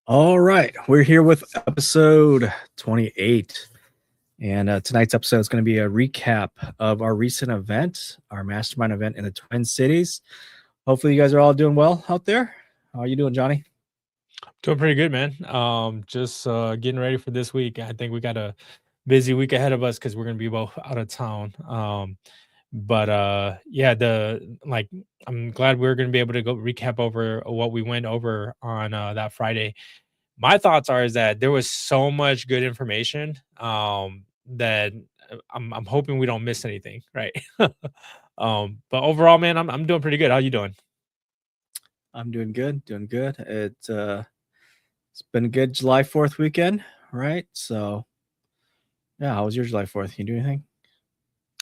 All right, we're here with episode 28. And tonight's episode is going to be a recap of our recent event, our mastermind event in the Twin Cities. Hopefully, you guys are all doing well out there. How are you doing, Johnny? Doing pretty good, man. Just getting ready for this week. I think we got a busy week ahead of us because we're gonna be both out of town. But yeah, I'm glad we're gonna be able to go recap over what we went over on that Friday. My thoughts are is that there was so much good information that I'm hoping we don't miss anything, right? But overall, man, I'm doing pretty good. How you doing? I'm doing good, doing good. It's been a good July 4th weekend, right? So, yeah, how was your July 4th? You do anything?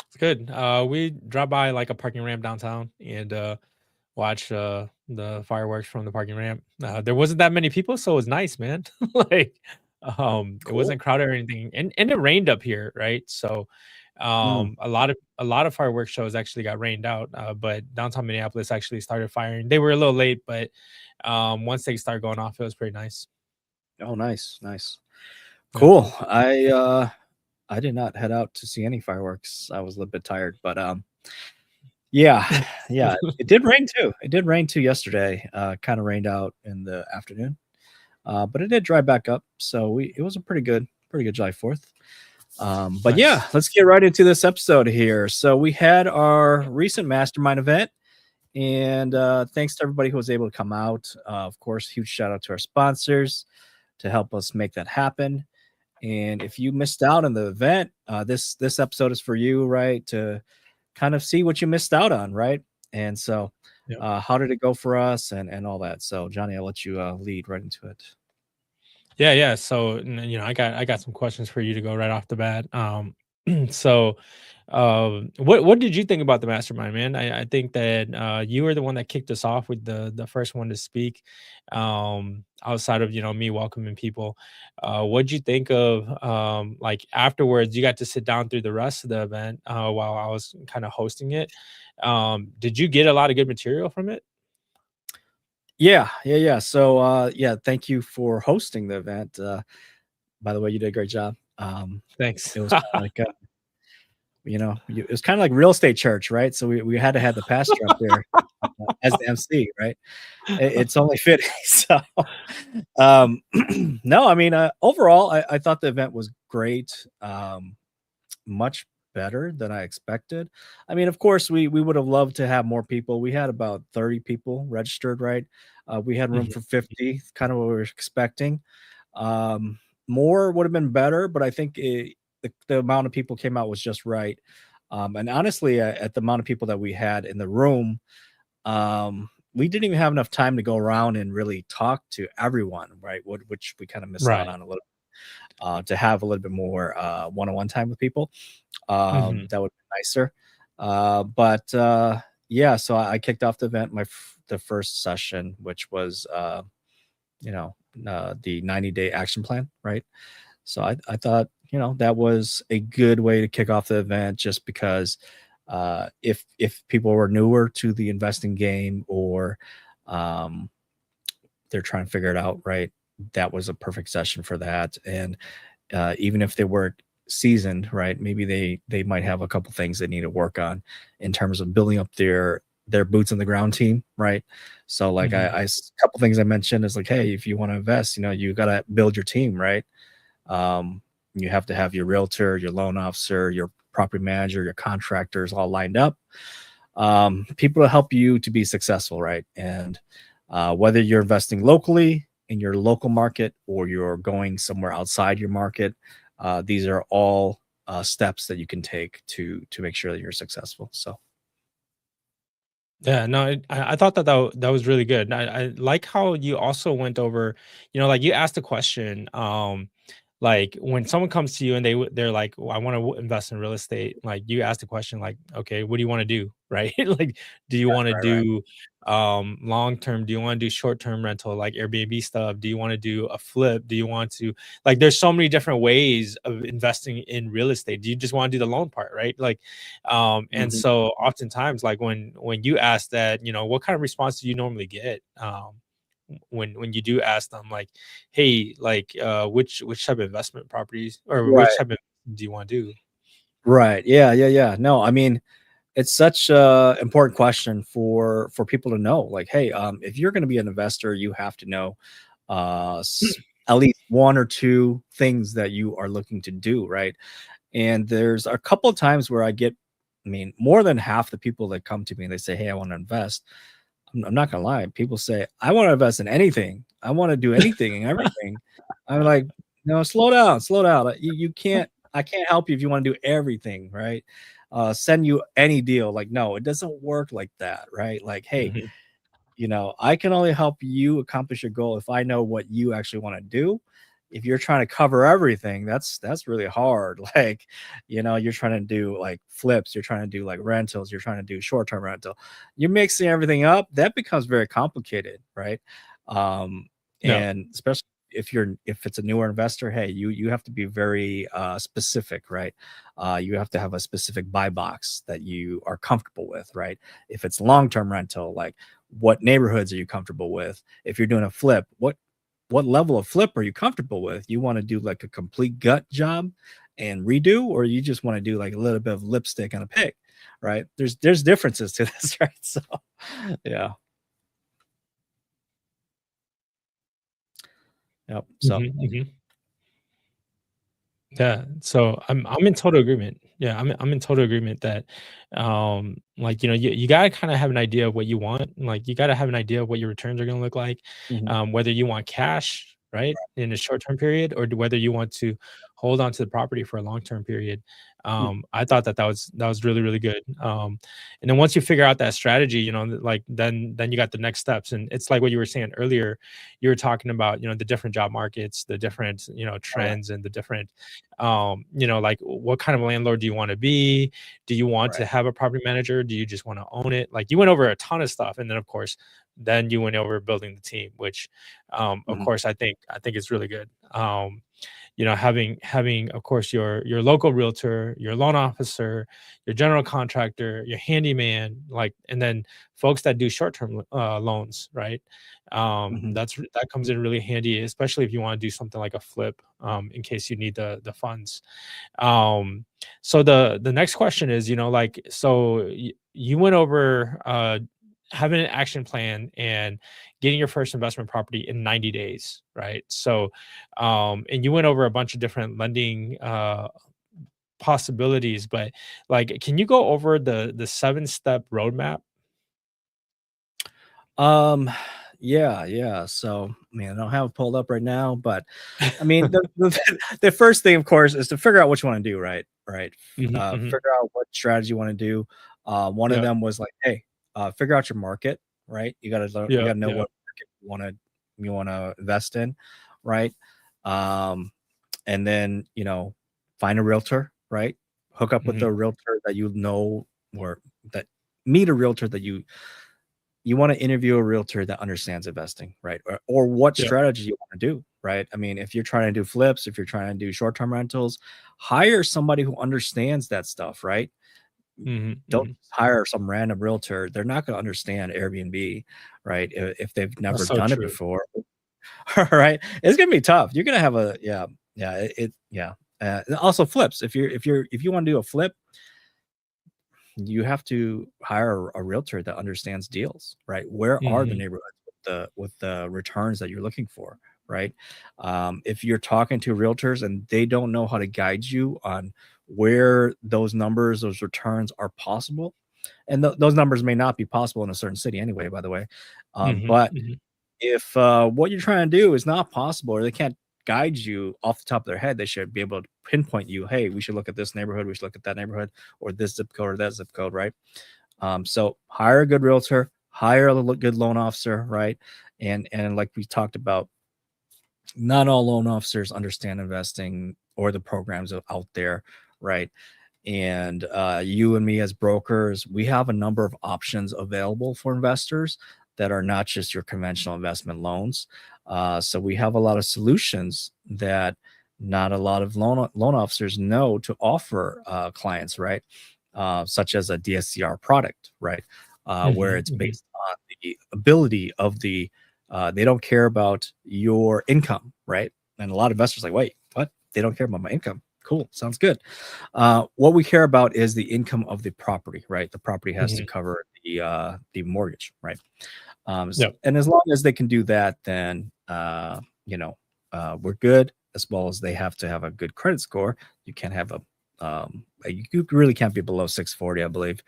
It's good. We dropped by like a parking ramp downtown and watch the fireworks from the parking ramp. There wasn't that many people, so it was nice, man. like it Cool. wasn't crowded or anything. And it rained up here, right? So Mm. a lot of fireworks shows actually got rained out. But downtown Minneapolis actually started firing. They were a little late, but once they started going off, it was pretty nice. Oh, nice, nice. Yeah. Cool. I did not head out to see any fireworks. I was a little bit tired, but yeah, yeah, it did rain too. It did rain too yesterday. Kind of rained out in the afternoon, but it did dry back up. So it was a pretty good July 4th. But yeah, Nice. let's get right into this episode here. So we had our recent mastermind event, and thanks to everybody who was able to come out. Of course, huge shout out to our sponsors to help us make that happen. And if you missed out on the event, this episode is for you, right? To kind of see what you missed out on, right? And so, Yep. how did it go for us and all that? So, Johnny, I'll let you lead right into it. Yeah, yeah. So, I got some questions for you to go right off the bat. So, what did you think about the mastermind, man? I think that you were the one that kicked us off with the first one to speak. Outside of me welcoming people, what'd you think of like afterwards? You got to sit down through the rest of the event while I was kind of hosting it. Did you get a lot of good material from it? Yeah, yeah, yeah. So, yeah, thank you for hosting the event. By the way, you did a great job. Thanks. It was kind of like, it was kind of like real estate church, right? So we had to have the pastor up there as the MC, right? It's only fitting. So, um, no, I mean, overall, I thought the event was great. Much better than I expected. I mean, of course, we would have loved to have more people. We had about 30 people registered, right? We had room Mhm. for 50, kind of what we were expecting. Um, More would have been better, but I think the amount of people came out was just right. And honestly, at the amount of people that we had in the room, we didn't even have enough time to go around and really talk to everyone, right? Which we kind of missed out Right. on a little. To have a little bit more one-on-one time with people. Hmm. That would be nicer. But yeah, so I kicked off the event, the first session, which was the 90-day action plan, right? So I thought that was a good way to kick off the event, just because if people were newer to the investing game, or um, they're trying to figure it out, right? That was a perfect session for that. And even if they were seasoned, right, maybe they might have a couple things they need to work on in terms of building up their boots on the ground team, right? So like Hmm. couple things I mentioned is like, hey, if you want to invest, you got to build your team, right? Um, you have to have your realtor, your loan officer, your property manager, your contractors all lined up. People to help you to be successful, right? And whether you're investing locally in your local market or you're going somewhere outside your market, these are all steps that you can take to make sure that you're successful. So Yeah, no, I thought that was really good. I like how you also went over, like you asked a question, like when someone comes to you and they're like, well, I want to invest in real estate. Like you asked the question, like, okay, what do you want to do, right? Like, do you want to right. do long term? Do you want to do short term rental, like Airbnb stuff? Do you want to do a flip? Do you want to like? There's so many different ways of investing in real estate. Do you just want to do the loan part, right? Like, and Mhm. so oftentimes like when you ask that, what kind of response do you normally get when you do ask them like, hey, like which type of investment properties or which Right. type of do you want to do? Right. Yeah. No, I mean, it's such a important question for people to know. Like, hey, if you're going to be an investor, you have to know at least one or two things that you are looking to do, right? And there's a couple of times where I mean, more than half the people that come to me and they say, hey, I want to invest. I'm not gonna lie. People say, I want to invest in anything. I want to do anything and everything. I'm like, no, slow down, slow down. You can't, I can't help you if you want to do everything, right? Send you any deal. Like, no, it doesn't work like that, right? Like, hey, Mhm. I can only help you accomplish your goal if I know what you actually want to do. If you're trying to cover everything, that's really hard. Like, you're trying to do like flips, you're trying to do like rentals, you're trying to do short-term rental. You're mixing everything up, that becomes very complicated, right? Um, No. and especially if it's a newer investor, hey, you have to be very specific, right? You have to have a specific buy box that you are comfortable with, right? If it's long-term rental, like what neighborhoods are you comfortable with? If you're doing a flip, what level of flip are you comfortable with? You want to do like a complete gut job and redo, or you just want to do like a little bit of lipstick on a pig, right? There's differences to this, right? So yeah. Yep. So Mhm, mhm. Yeah, so I'm in total agreement. Yeah, I'm in total agreement that like you gotta kind of have an idea of what you want. Like you gotta have an idea of what your returns are gonna look like. mhm, Whether you want cash, right, in a short-term period, or whether you want to hold on to the property for a long-term period. yeah, I thought that was really, really good. And then once you figure out that strategy, like then you got the next steps. And it's like what you were saying earlier. You were talking about, the different job markets, the different, all right, trends and the different like what kind of landlord do you want to be? Do you want right. to have a property manager? Do you just want to own it? Like you went over a ton of stuff, and then of course then you went over building the team, which of Mhm, course I think it's really good. Having of course your local realtor, your loan officer, your general contractor, your handyman, like, and then folks that do short-term loans, right? mhm. That comes in really handy, especially if you want to do something like a flip, in case you need the funds. um so the next question is, like, so you went over having an action plan and getting your first investment property in 90 days, right? So and you went over a bunch of different lending possibilities, but like, can you go over the 7-step roadmap? Um, yeah. So, man, I don't have it pulled up right now, but I mean, the first thing, of course, is to figure out what you want to do, right? Right. Mhm, mhm. Figure out what strategy you want to do. One of Yeah, them was like, hey, figure out your market, right? You yeah, gotta know yeah. what market you wanna invest in, right? Um, and then find a realtor, right? Hook up with Mhm. a realtor that or that meet a realtor that you want to interview a realtor that understands investing, right? Or what Yeah. strategy you want to do, right? I mean, if you're trying to do flips, if you're trying to do short-term rentals, hire somebody who understands that stuff, right? Mhm, Don't mhm. just hire some random realtor. They're not going to understand Airbnb, right? If they've That's never so done it true. before, right? It's going to be tough. You're going to have yeah, yeah. Also flips. If you want to do a flip, you have to hire a realtor that understands deals, right? Where are the Mhm, neighborhoods with the returns that you're looking for, right? If you're talking to realtors and they don't know how to guide you on where those numbers, those returns are possible, and those numbers may not be possible in a certain city anyway, by the way. mhm, But mhm. if what you're trying to do is not possible, or they can't guide you off the top of their head, they should be able to pinpoint you. Hey, we should look at this neighborhood, we should look at that neighborhood, or this zip code or that zip code, right? So hire a good realtor, hire a good loan officer, right? And like we talked about, not all loan officers understand investing or the programs out there, right? And you and me as brokers, we have a number of options available for investors that are not just your conventional investment loans. So we have a lot of solutions that not a lot of loan officers know to offer clients, right? Such as a DSCR product, right? Where Mhm, it's mhm. based on the ability of the They don't care about your income, right? And a lot of investors are like, wait, what? They don't care about my income. Cool, sounds good. What we care about is the income of the property, right? The property has to Mhm. cover the mortgage, right? Yep. And as long as they can do that, then we're good. As well as they have to have a good credit score. You can't have you really can't be below 640, I believe.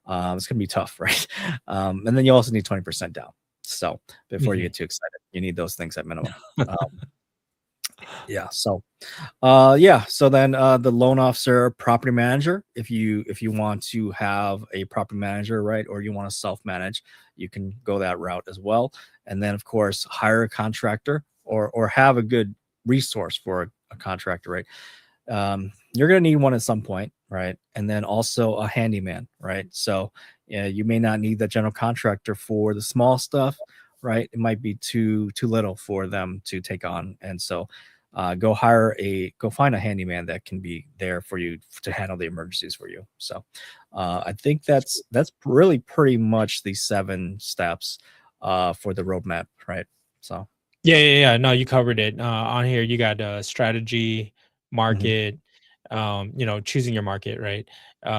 It's gonna be tough, right? And then you also need 20% down. So before you Mhm. get too excited, you need those things at minimum. Yeah. So so then the loan officer, property manager, if you want to have a property manager, right, or you want to self-manage, you can go that route as well. And then of course hire a contractor or have a good resource for a contractor, right? You're going to need one at some point, right? And then also a handyman, right? So yeah, you may not need that general contractor for the small stuff, right? It might be too little for them to take on, and so go find a handyman that can be there for you to handle the emergencies for you. So I think that's really pretty much the 7 steps for the roadmap, right? So Yeah. No, you covered it. On here, you got strategy, mhm, market, choosing your market, right?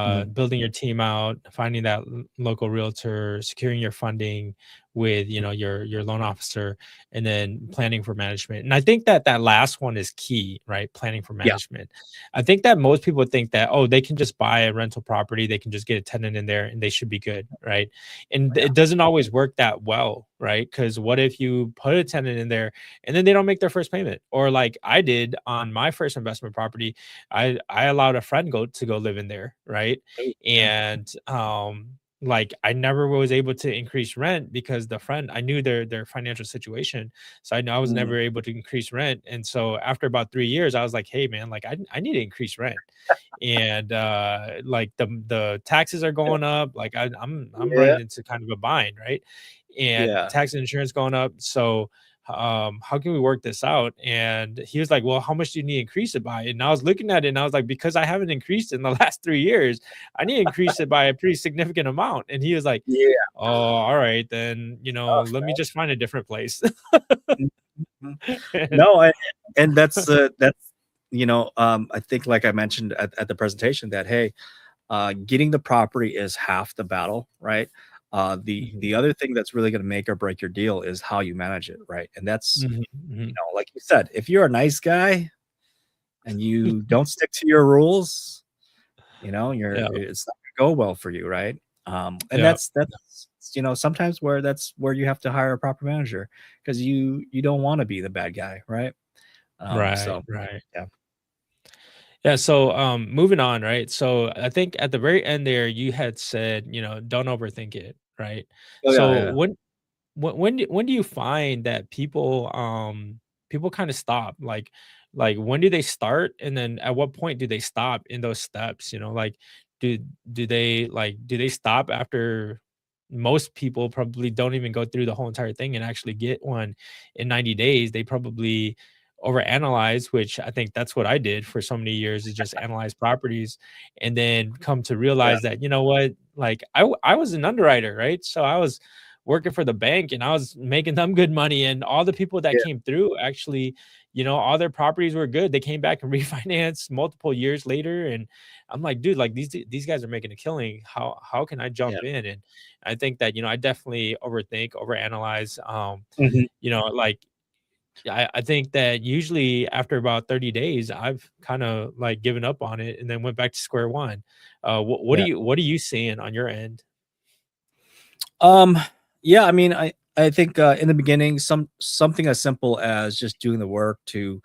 mhm. Building your team out, finding that local realtor, securing your funding with, your loan officer, and then planning for management. And I think that that last one is key, right? Planning for Yeah, management. I think that most people think that, oh, they can just buy a rental property, they can just get a tenant in there, and they should be good, right? And yeah, it doesn't always work that well, right? Because what if you put a tenant in there and then they don't make their first payment? Or like I did on my first investment property, I allowed a friend go live in there, right? ooh, yeah, And like I never was able to increase rent because the friend, I knew their financial situation. So I know I was mm, never able to increase rent. And so after about 3 years, I was like, hey man, like I need to increase rent. And like the taxes are going up, like I'm yeah, running into kind of a bind, right? And yeah, tax and insurance going up. So how can we work this out? And he was like, well, how much do you need to increase it by? And I was looking at it and I was like, because I haven't increased in the last 3 years, I need to increase it by a pretty significant amount. And he was like, yeah. oh, all right, then, let me just find a different place. Mhm. And No, and that's I think like I mentioned at the presentation that, hey, getting the property is half the battle, right? The Mhm, other thing that's really gonna make or break your deal is how you manage it, right? And that's, mhm, mhm. like you said, if you're a nice guy and you don't stick to your rules, Yeah, it's not gonna go well for you, right? And yeah, that's sometimes that's where you have to hire a proper manager because you don't want to be the bad guy, right? right, So right. yeah. Yeah, so moving on, right? So I think at the very end there you had said, don't overthink it, right? Oh yeah, So yeah, when do you find that people kind of stop? Like when do they start and then at what point do they stop in those steps, like do do they stop after most people probably don't even go through the whole entire thing and actually get one in 90 days. They probably overanalyze, which I think that's what I did for so many years is just analyze properties and then come to yeah, realize that, you know what, like I was an underwriter, right? So I was working for the bank and I was making them good money. And all the people that yeah, came through actually, all their properties were good. They came back and refinanced multiple years later. And I'm like, dude, like these guys are making a killing. How can I yeah. jump in? And I think that, I definitely overthink, overanalyze. Mhm. Like I think that usually after about 30 days, I've kind of like given up on it and then went back to square one. Yeah. What are you seeing on your end? Um, yeah, I mean, I think, in the beginning, something as simple as just doing the work to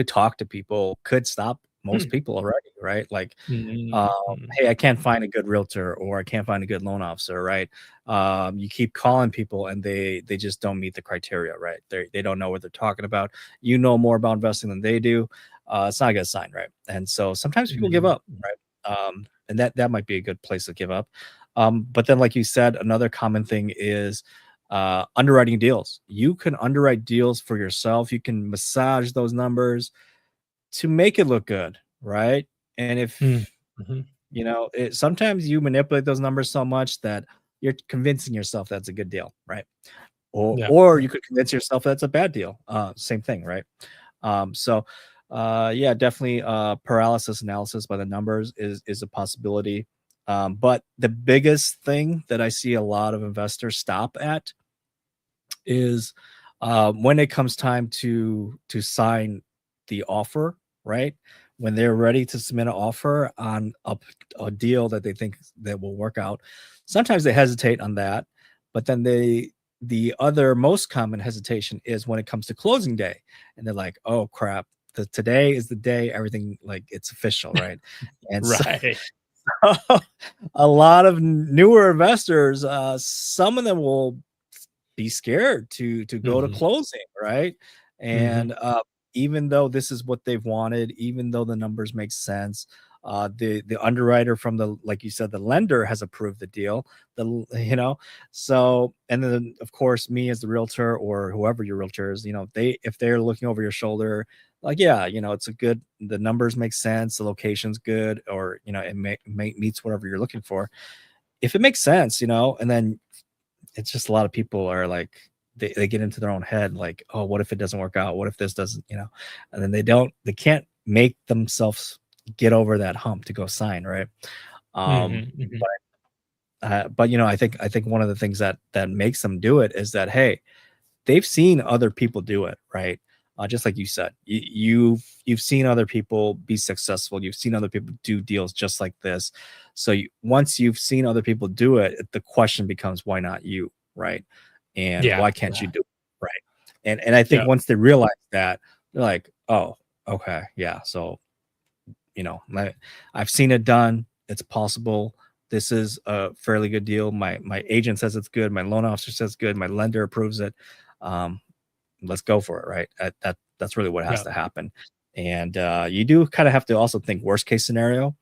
talk to people could stop most Hmm. people already, right? Like, Mhm. "Hey, I can't find a good realtor," or "I can't find a good loan officer," right? You keep calling people and they just don't meet the criteria, right? They don't know what they're talking about. You know more about investing than they do. It's not a good sign, right? And so sometimes people give Mhm. up, right? And that might be a good place to give up. But then, like you said, another common thing is underwriting deals. You can underwrite deals for yourself. You can massage those numbers to make it look good, right? And Mm. if Mhm. sometimes you manipulate those numbers so much that you're convincing yourself that's a good deal, right? Yeah. or you could convince yourself that's a bad deal. Same thing, right? So yeah, definitely paralysis analysis by the numbers is a possibility. But the biggest thing that I see a lot of investors stop at is when it comes time to sign the offer, right? When they're ready to submit an offer on a deal that they think that will work out, sometimes they hesitate on that, but then the other most common hesitation is when it comes to closing day, and they're like, "Oh crap, today is the day everything like it's official, right?" And so Right. a lot of newer investors, some of them will be scared to go to Mhm. closing, right? Mhm. And even though this is what they've wanted, even though the numbers make sense, the underwriter from the, like you said, the lender has approved the deal. So, and then of course me as the realtor or whoever your realtor is, they, if they're looking over your shoulder, like, yeah, it's a good, the numbers make sense, the location's good, or it meets whatever you're looking for. If it makes sense, and then it's just a lot of people are like, they get into their own head, like, oh, what if it doesn't work out, what if this doesn't, and then they can't make themselves get over that hump to go sign, right? Mhm. Mhm. But I think one of the things that makes them do it is that, hey, they've seen other people do it, right? Just like you said, you've seen other people be successful. You've seen other people do deals just like this. So once you've seen other people do it, the question becomes, why not you, right? And Yeah. why can't you Yeah. do it, right? And I think Yeah. once they realize that, they're like, oh, okay, yeah. So I've seen it done. It's possible. This is a fairly good deal. My agent says it's good. My loan officer says it's good. My lender approves it. Um, let's go for it, right? That's really what has Yeah. to happen. And you do kind of have to also think worst case scenario.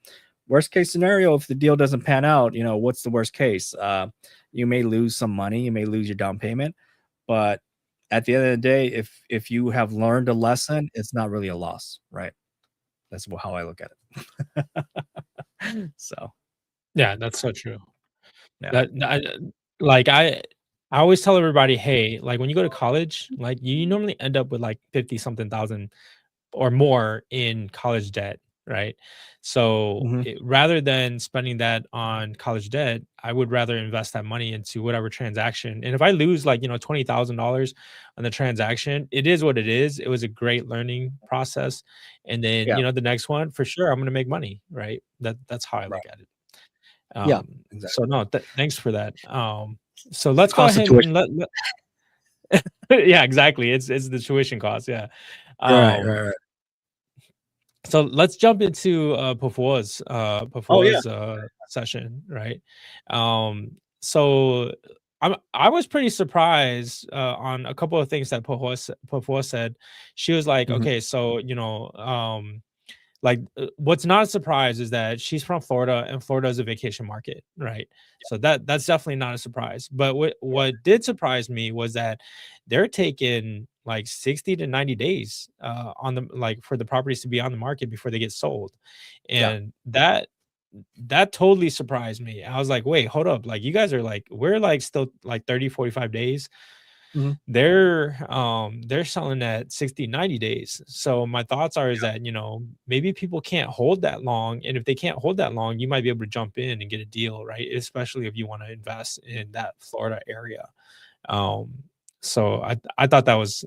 Worst case scenario, if the deal doesn't pan out, what's the worst case? You may lose some money. You may lose your down payment, but at the end of the day, if you have learned a lesson, it's not really a loss, right? That's how I look at it. So Yeah, that's so true. yeah. That like, I always tell everybody, "Hey, like, when you go to college, like, you normally end up with, like, 50 something thousand or more in college debt, right? So, Mhm. rather than spending that on college debt, I would rather invest that money into whatever transaction. And if I lose like, $20,000 on the transaction, it is what it is. It was a great learning process. And then, Yeah. the next one for sure, I'm going to make money, right? That's how I Right. look at it. Yeah. So Exactly. no, thanks for that. So let's go Cost of ahead tuition. and yeah, exactly. It's the tuition cost. Yeah. Right. Um, Right. Right. So let's jump into Oh yeah. session, right? So I was pretty surprised on a couple of things that Pahua said. She was like, Mhm. okay, so like, what's not a surprise is that she's from Florida, and Florida is a vacation market, right? So that's definitely not a surprise. But what did surprise me was that they're taking like 60 to 90 days on the like for the properties to be on the market before they get sold. Yeah. And that totally surprised me. I was like, wait, hold up. Like, you guys are like, we're like still like 30, 45 days. Mhm. They're selling at 60, 90 days. So my thoughts are is that, maybe people can't hold that long. And if they can't hold that long, you might be able to jump in and get a deal, right? Especially if you want to invest in that Florida area. Um, so I thought that was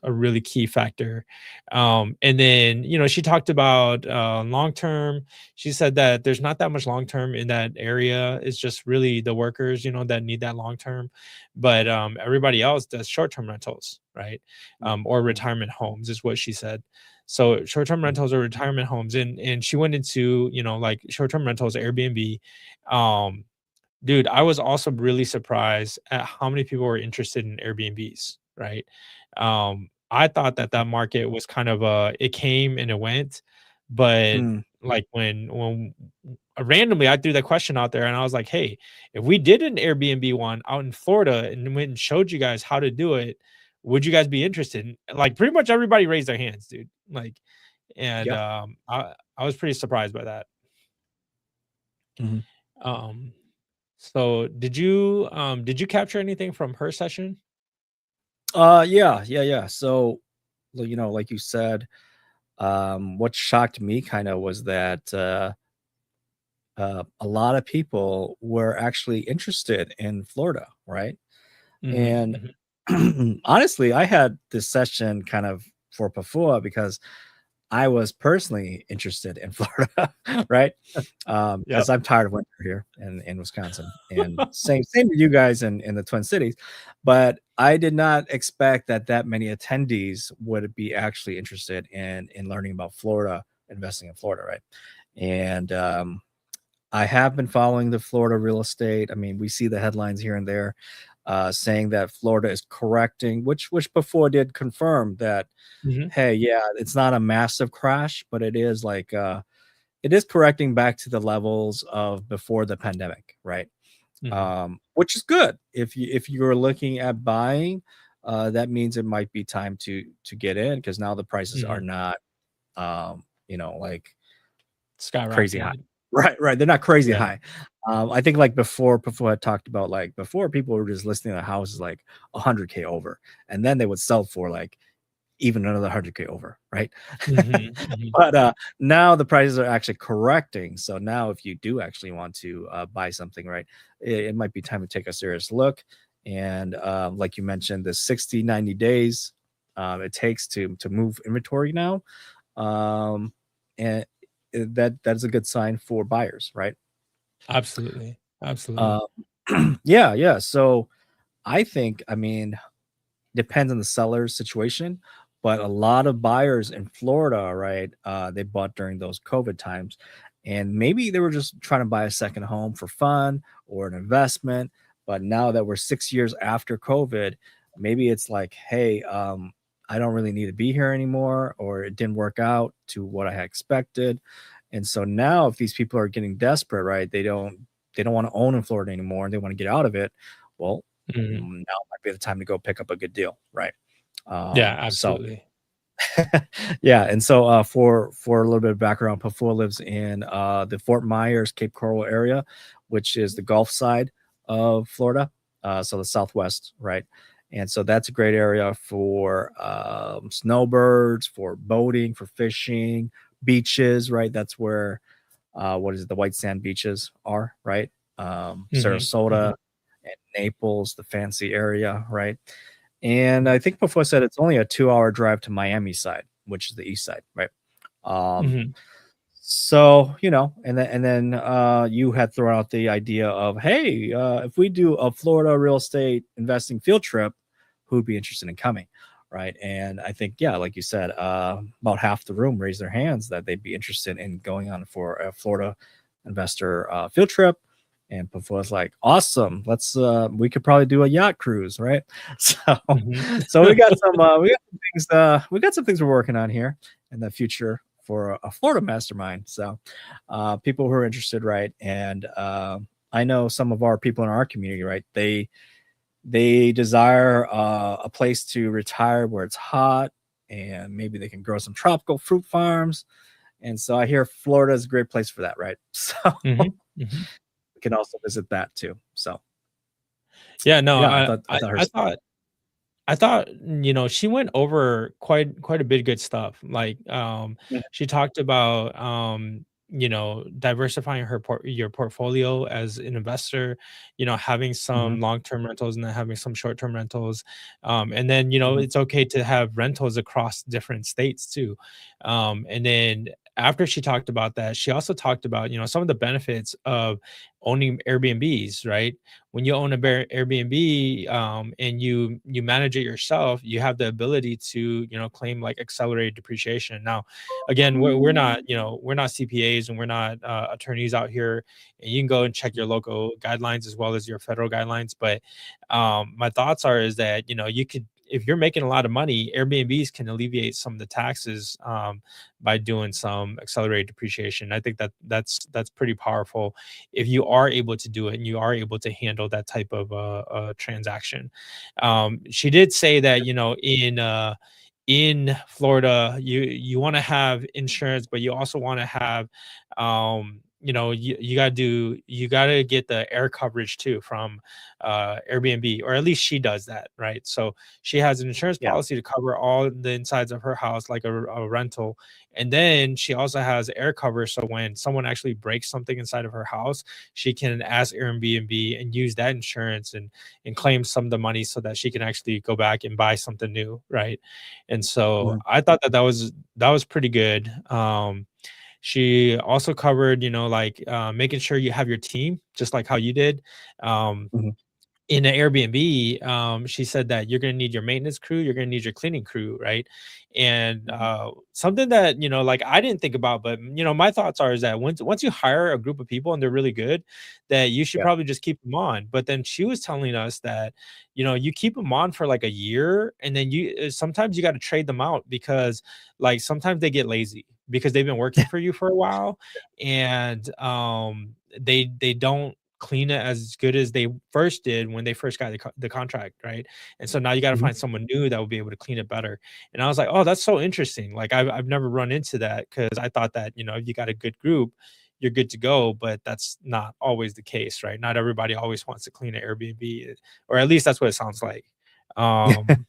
a really key factor. And then, she talked about long term. She said that there's not that much long term in that area. It's just really the workers, that need that long term. But everybody else does short term rentals, right? Or Mhm. retirement homes is what she said. So short term Mhm. rentals or retirement homes, and she went into, like, short term rentals, Airbnb. Um, Dude, I was also really surprised at how many people were interested in Airbnbs, right? I thought that Mhm. that market was kind of it came and it went, but Mm. like when randomly I threw that question out there and I was like, "Hey, if we did an Airbnb one out in Florida and went and showed you guys how to do it, would you guys be interested?" And, like, pretty much everybody raised their hands, dude. Like, and Yeah. I was pretty surprised by that. Mhm. Um, so did you capture anything from her session? Yeah. So, like you said, what shocked me kind of was that a lot of people were actually interested in Florida, right? Mhm, And mhm. honestly, I had this session kind of for Pafua because I was personally interested in Florida, right? Yep. Because I'm tired of winter here in Wisconsin, and same with you guys in the Twin Cities. But I did not expect that many attendees would be actually interested in learning about Florida, investing in Florida, right? And I have been following the Florida real estate. I mean, we see the headlines here and there saying that Florida is correcting, which before did confirm that, Mhm, hey, yeah, it's not a massive crash, but it is correcting back to the levels of before the pandemic, right? mhm, Which is good. If you're looking at buying, that means it might be time to get in because now the prices are mhm. not like crazy high. Skyrocketed. Right. They're not crazy Yeah. high. I think like before I talked about like before people were just listing their houses like 100K over, and then they would sell for like even another 100K over, right? Mhm, mhm. But now the prices are actually correcting. So now if you do actually want to buy something, right, it might be time to take a serious look. And like you mentioned, the 60, 90 days it takes to move inventory now. Um, and that's a good sign for buyers, right? Absolutely, Uh, absolutely. yeah. So I think, I mean, depends on the seller's situation, but a lot of buyers in Florida, right? They bought during those COVID times, and maybe they were just trying to buy a second home for fun or an investment. But now that we're 6 years after COVID, maybe it's like, hey, I don't really need to be here anymore, or it didn't work out to what I had expected. And so now, if these people are getting desperate, right? They don't want to own in Florida anymore, and they want to get out of it. Well, Mhm. now might be the time to go pick up a good deal, right? Yeah, So absolutely. yeah, and so for a little bit of background, Pafua lives in the Fort Myers, Cape Coral area, which is the Gulf side of Florida, so the Southwest, right? And so that's a great area for snowbirds, for boating, for fishing, beaches, right? That's where what is it, the white sand beaches are, right? Mhm, Sarasota mhm, and Naples, the fancy area, right? And mhm, I think before I said it's only a 2 hour drive to Miami side, which is the east side, right? Um, mhm. so and then you had thrown out the idea of, hey, if we do a Florida real estate investing field trip, who'd be interested in coming, right? And I think, yeah, like you said, about half the room raised their hands that they'd be interested in going on for a Florida investor field trip. And before was like, awesome, let's we could probably do a yacht cruise, right? So Mhm. so we got some things we're working on here in the future for a Florida mastermind. So, people who are interested, right? And I know some of our people in our community, right? They desire a place to retire where it's hot, and maybe they can grow some tropical fruit farms. And so I hear Florida is a great place for that, right? So Mhm, mhm. we can also visit that too. So Yeah, no, yeah, I thought her. I thought, she went over quite a bit of good stuff. Like, Mhm, she talked about, diversifying your portfolio as an investor, having mhm, some long-term rentals and then having some short-term rentals. And then, mhm, it's okay to have rentals across different states too. And then after she talked about that, she also talked about, some of the benefits of owning Airbnbs, right? When you own a Airbnb, and you manage it yourself, you have the ability to claim like accelerated depreciation. Now, again, we're not we're not CPAs and we're not attorneys out here, and you can go and check your local guidelines as well as your federal guidelines. But my thoughts are is that you could, if you're making a lot of money, Airbnbs can alleviate some of the taxes by doing some accelerated depreciation. I think that that's pretty powerful if you are able to do it and you are able to handle that type of transaction. She did say that in Florida you want to have insurance, but you also want to have you gotta get the air coverage too from Airbnb, or at least she does that, right? So she has an insurance Yeah. policy to cover all the insides of her house, like a rental. And then she also has air cover, so when someone actually breaks something inside of her house, she can ask Airbnb and use that insurance and claim some of the money so that she can actually go back and buy something new, right? And so Mhm. I thought that was pretty good. She also covered, like, making sure you have your team, just like how you did. Um, Mhm. in an Airbnb, she said that you're gonna need your maintenance crew, you're gonna need your cleaning crew, right? And Mhm. something that, like, I didn't think about, but my thoughts are is that once you hire a group of people and they're really good, that you should Yeah. probably just keep them on. But then she was telling us that you keep them on for like a year, and then sometimes you got to trade them out because, like, sometimes they get lazy because they've been working for you for a while, and they don't clean it as good as they first did when they first got the contract, right? And so now you got to Mhm. find someone new that will be able to clean it better. And I was like, oh, that's so interesting. Like, I've never run into that, because I thought that if you got a good group, you're good to go. But that's not always the case, right? Not everybody always wants to clean an Airbnb, or at least that's what it sounds like. Um,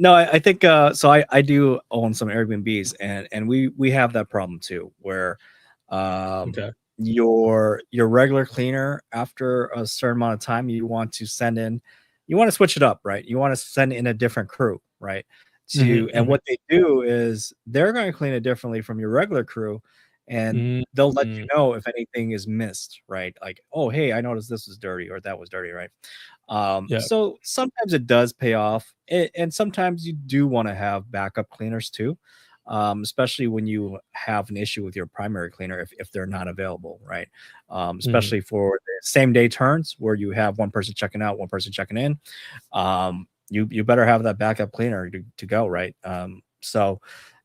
No, I think so. I do own some Airbnbs, and we have that problem too, where um, okay. your regular cleaner, after a certain amount of time, you want to send in, you want to switch it up, right? You want to send in a different crew, right? Hmm. And what they do is they're going to clean it differently from your regular crew, and they'll let you Hmm. know if anything is missed, right? Like, oh, hey, I noticed this was dirty or that was dirty, right? Yeah. So sometimes it does pay off, and sometimes you do want to have backup cleaners too, especially when you have an issue with your primary cleaner if they're not available, right? Hmm. Especially for the same day turns where you have one person checking out, one person checking in. You better have that backup cleaner to go, right? So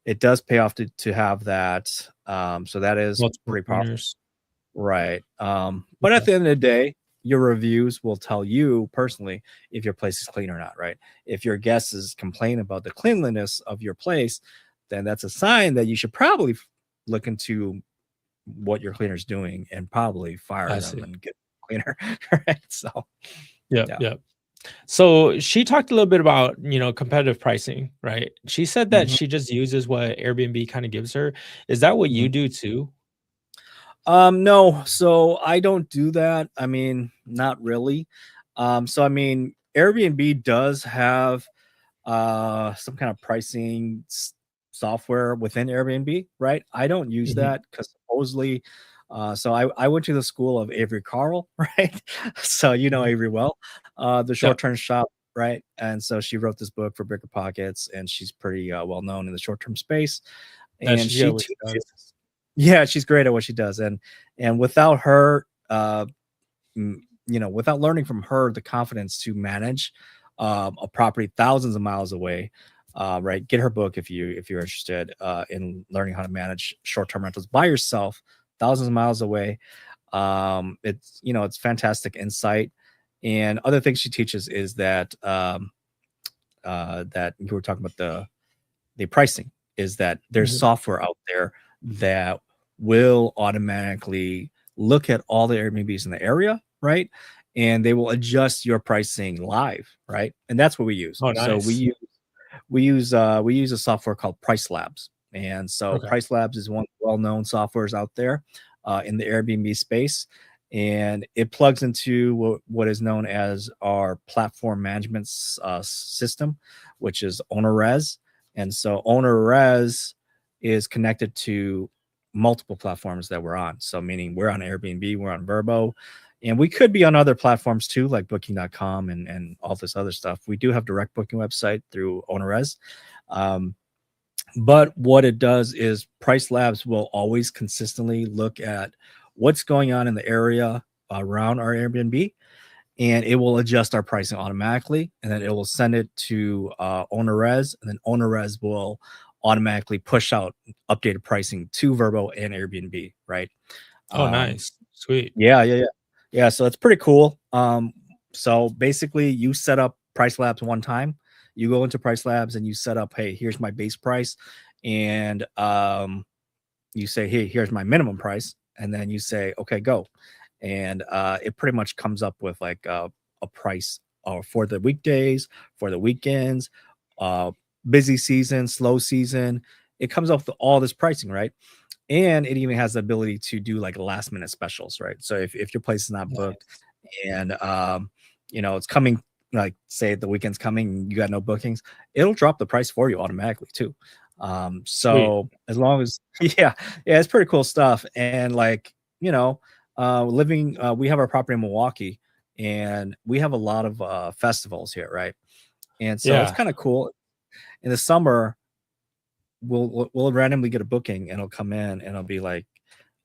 it does pay off to have that. So that is Multiple pretty powerful. cleaners. Right. But at Okay. the end of the day, your reviews will tell you personally if your place is clean or not, right? If your guests complain about the cleanliness of your place, then that's a sign that you should probably look into what your cleaner's doing and probably fire I them see. and get a cleaner, right? So, Yep. yeah. Yep. So she talked a little bit about, competitive pricing, right? She said that Mhm, she just uses what Airbnb kind of gives her. Is that what you mhm. do too? No, so I don't do that. I mean, not really. So I mean, Airbnb does have some kind of pricing software within Airbnb, right? I don't use Mhm. that because supposedly, so I went to the school of Avery Carl, right? So you know Mhm. Avery well, the Yep. short-term shop, right? And so she wrote this book for Bigger Pockets, and she's pretty well known in the short-term space, That and she's good she at what she teaches. does. Yeah, she's great at what she does, and without her, without learning from her the confidence to manage a property thousands of miles away, right? Get her book if you're interested in learning how to manage short term rentals by yourself, thousands of miles away. It's it's fantastic insight, and other things she teaches is that that you were talking about the pricing is that there's Mhm. software out there that will automatically look at all the Airbnbs in the area, right? And they will adjust your pricing live, right? And that's what we use. Oh, So nice. we use a software called Price Labs. And so Okay. Price Labs is one of the well-known softwares out there in the Airbnb space. And it plugs into what is known as our platform management system, which is OwnerRez. And so OwnerRez is connected to multiple platforms that we're on. So meaning we're on Airbnb, we're on Verbo, and we could be on other platforms too, like booking.com and all this other stuff. We do have direct booking website through OwnerRez. Um, but what it does is Price Labs will always consistently look at what's going on in the area around our Airbnb, and it will adjust our pricing automatically, and then it will send it to OwnerRez, and then OwnerRez will automatically push out updated pricing to Verbo and Airbnb, right? Oh, Um, nice. Sweet. yeah. So it's pretty cool. So basically, you set up Price Labs one time. You go into Price Labs and you set up, hey, here's my base price, and you say, hey, here's my minimum price. and then you say, okay, go. And it pretty much comes up with like a price for the weekdays, for the weekends, uh, busy season, slow season. It comes up with all this pricing, right? And it even has the ability to do like last minute specials, right? So if your place is not booked Nice. and it's coming, like say the weekend's coming and you got no bookings, it'll drop the price for you automatically too. Sweet. So as long as yeah, it's pretty cool stuff. And like, living we have our property in Milwaukee, and we have a lot of festivals here, right? And so it's Yeah. kind of cool. In the summer, we'll randomly get a booking and it'll come in and it'll be like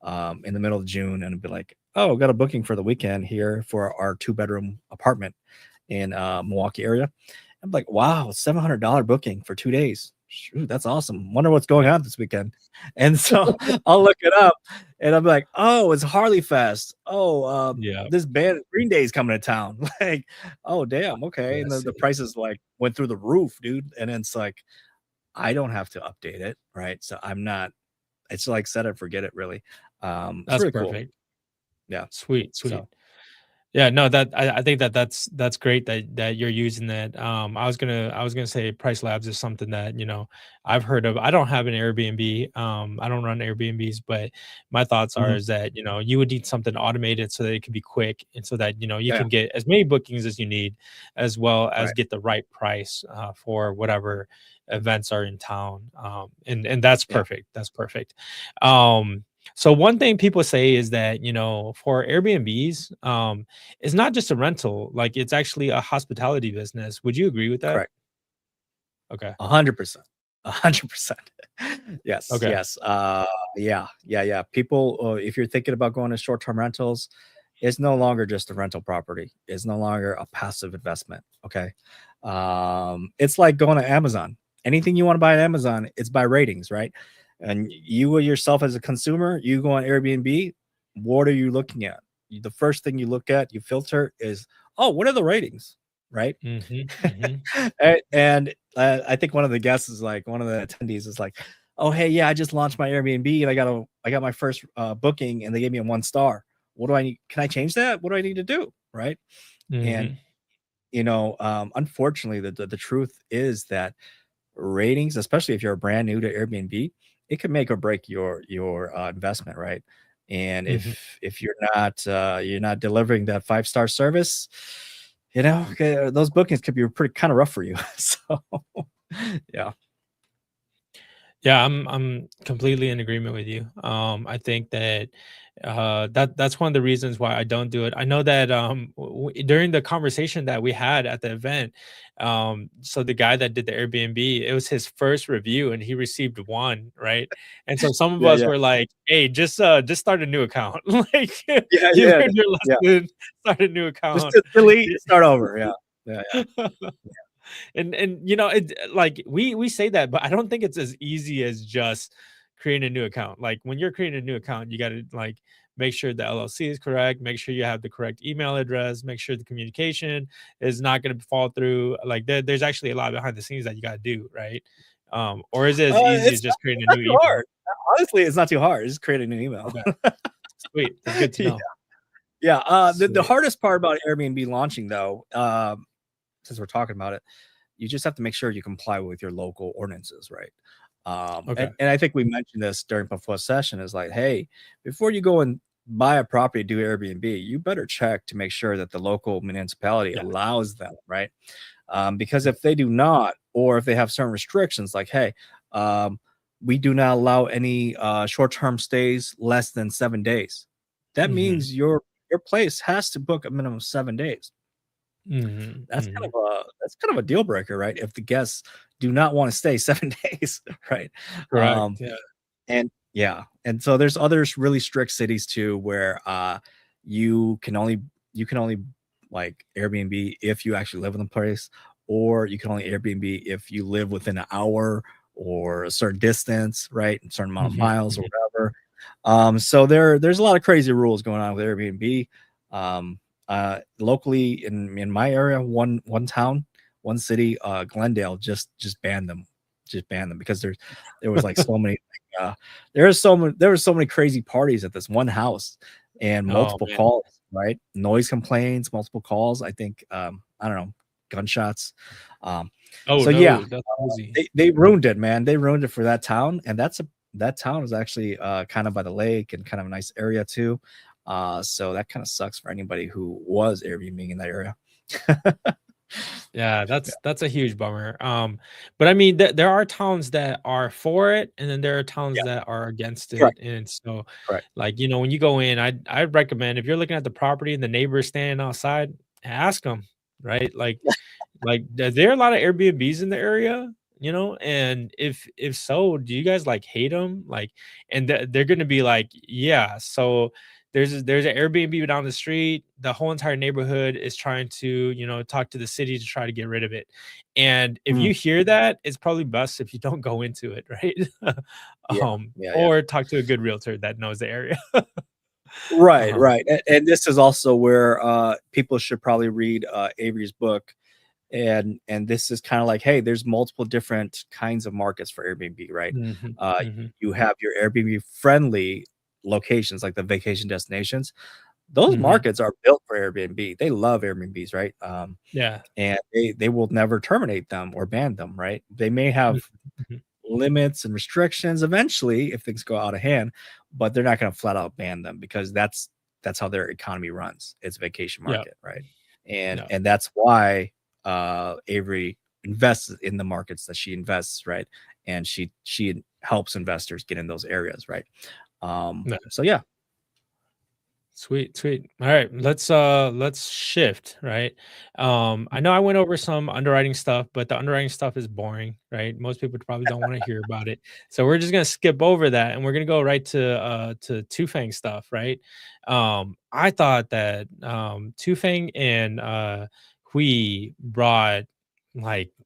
in the middle of June, and it'll be like, oh, got a booking for the weekend here for our 2-bedroom apartment in Milwaukee area. I'm like, wow, $700 booking for 2 days. Shoot, that's awesome. Wonder what's going on this weekend. And so I'll look it up and I'm like, oh, it's Harley Fest. Oh, Yeah. this band Green Day's coming to town. Like, oh damn, okay. And Let's the see. prices like went through the roof, dude. And it's like, I don't have to update it, right? So I'm not, it's like set it, forget it really. It's That's really cool. perfect. Yeah. Sweet, sweet. So Yeah, no, that I think that's great that you're using that. I was gonna say Price Labs is something that I've heard of. I don't have an Airbnb. I don't run Airbnbs, but my thoughts are mhm, is that you would need something automated so that it can be quick and so that you yeah, can get as many bookings as you need, as well as right. get the right price for whatever events are in town. And that's Yeah, perfect. That's perfect. Um, so one thing people say is that for Airbnbs, it's not just a rental, like, it's actually a hospitality business. Would you agree with that? correct. Okay. 100%. 100%. Yes, Okay. yes. Yeah. People, if you're thinking about going to short-term rentals, it's no longer just a rental property. It's no longer a passive investment. Okay. It's like going to Amazon. Anything you want to buy at Amazon, it's by ratings, right? And you yourself as a consumer, you go on Airbnb, what are you looking at? The first thing you look at, you filter is, oh, what are the ratings? Right. Mhm, mhm. And I think one of the guests is like, one of the attendees is like, oh hey, yeah, I just launched my Airbnb and I got my first booking and they gave me a 1 star. What do I need? Can I change that? What do I need to do? Right. And Mhm. unfortunately, the truth is that ratings, especially if you're brand new to Airbnb, it can make or break your investment, right? And Mhm. if you're not delivering that 5 star service, okay, those bookings could be pretty kind of rough for you. So yeah, Yeah, I'm completely in agreement with you. I think that that's one of the reasons why I don't do it. I know that during the conversation that we had at the event, so the guy that did the Airbnb, it was his first review, and he received one, right? And so some of yeah, us yeah, were like, "Hey, just start a new account. Like, yeah, you yeah, learned your yeah. lesson. Start a new Just account." to delete, start over. Yeah, yeah, yeah. And it like we say that, but I don't think it's as easy as just creating a new account. Like, when you're creating a new account, you got to like make sure the LLC is correct, make sure you have the correct email address, make sure the communication is not going to fall through. Like, there's actually a lot behind the scenes that you got to do, right? Or is it as easy as just creating It's a not new too email? hard. Honestly, it's not too hard. Just create a new email. Okay, sweet, that's good to Yeah. know. Yeah, the Sweet. hardest part about Airbnb launching though, since we're talking about it, you just have to make sure you comply with your local ordinances, right? Okay. And I think we mentioned this during before session is like, hey, before you go and buy a property, do Airbnb, you better check to make sure that the local municipality Yeah. allows them, right? Because Yeah. if they do not, or if they have certain restrictions, like, hey, um, we do not allow any short-term stays less than 7 days. That Hmm. means your place has to book a minimum of 7 days. Hmm. Hmm. That's kind of a deal breaker, right? If the guests do not want to stay 7 days, right? Correct. Um, Yeah. and yeah, and so there's other really strict cities too where you can only you can only like Airbnb if you actually live in the place, or you can only Airbnb if you live within an hour or a certain distance, right? A certain amount of Hmm. miles or Hmm. whatever. So there's a lot of crazy rules going on with Airbnb. Um, Locally in my area, one town, one city, Glendale just banned them, because there was like so many. yeah. There were so many crazy parties at this one house and Oh multiple man. calls, right? Noise complaints, multiple calls. I think, I don't know, gunshots. Um, Oh so yeah, no, that's crazy. they ruined it, man. They ruined it for that town, and that town is actually kind of by the lake and kind of a nice area too. So that kind of sucks for anybody who was Airbnb in that area. Yeah, Yeah, that's a huge bummer. But I mean, there are towns that are for it, and then there are towns yeah, that are against correct, it. And so, correct. like, when you go in, I'd recommend if you're looking at the property and the neighbor's standing outside, ask them, right? Like, are there a lot of Airbnbs in the area? And if so, do you guys like hate them? Like, and they're gonna be like, yeah. So there's an Airbnb down the street. The whole entire neighborhood is trying to, talk to the city to try to get rid of it. And if Mm, you hear that, it's probably best if you don't go into it, right? yeah, yeah, yeah. Or talk to a good realtor that knows the area. Right, um, right. And this is also where people should probably read Avery's book. And this is kind of like, hey, there's multiple different kinds of markets for Airbnb, right? mhm, Uh, mhm, you have your Airbnb friendly locations, like the vacation destinations. Those mhm. markets are built for Airbnb. They love Airbnbs, right? Yeah. And they will never terminate them or ban them, right? They may Mhm, have mhm. limits and restrictions eventually if things go out of hand, but they're not going to flat out ban them because that's how their economy runs. It's vacation Yeah. market, right? And Yeah. and that's why Avery invests in the markets that she invests, right? And she helps investors get in those areas, right? So yeah, Sweet, sweet. All right, let's shift, right? I know I went over some underwriting stuff, but the underwriting stuff is boring, right? Most people probably don't want to hear about it. So we're just gonna skip over that and we're gonna go right to Two Fang stuff, right? I thought that Two Fang and Hui brought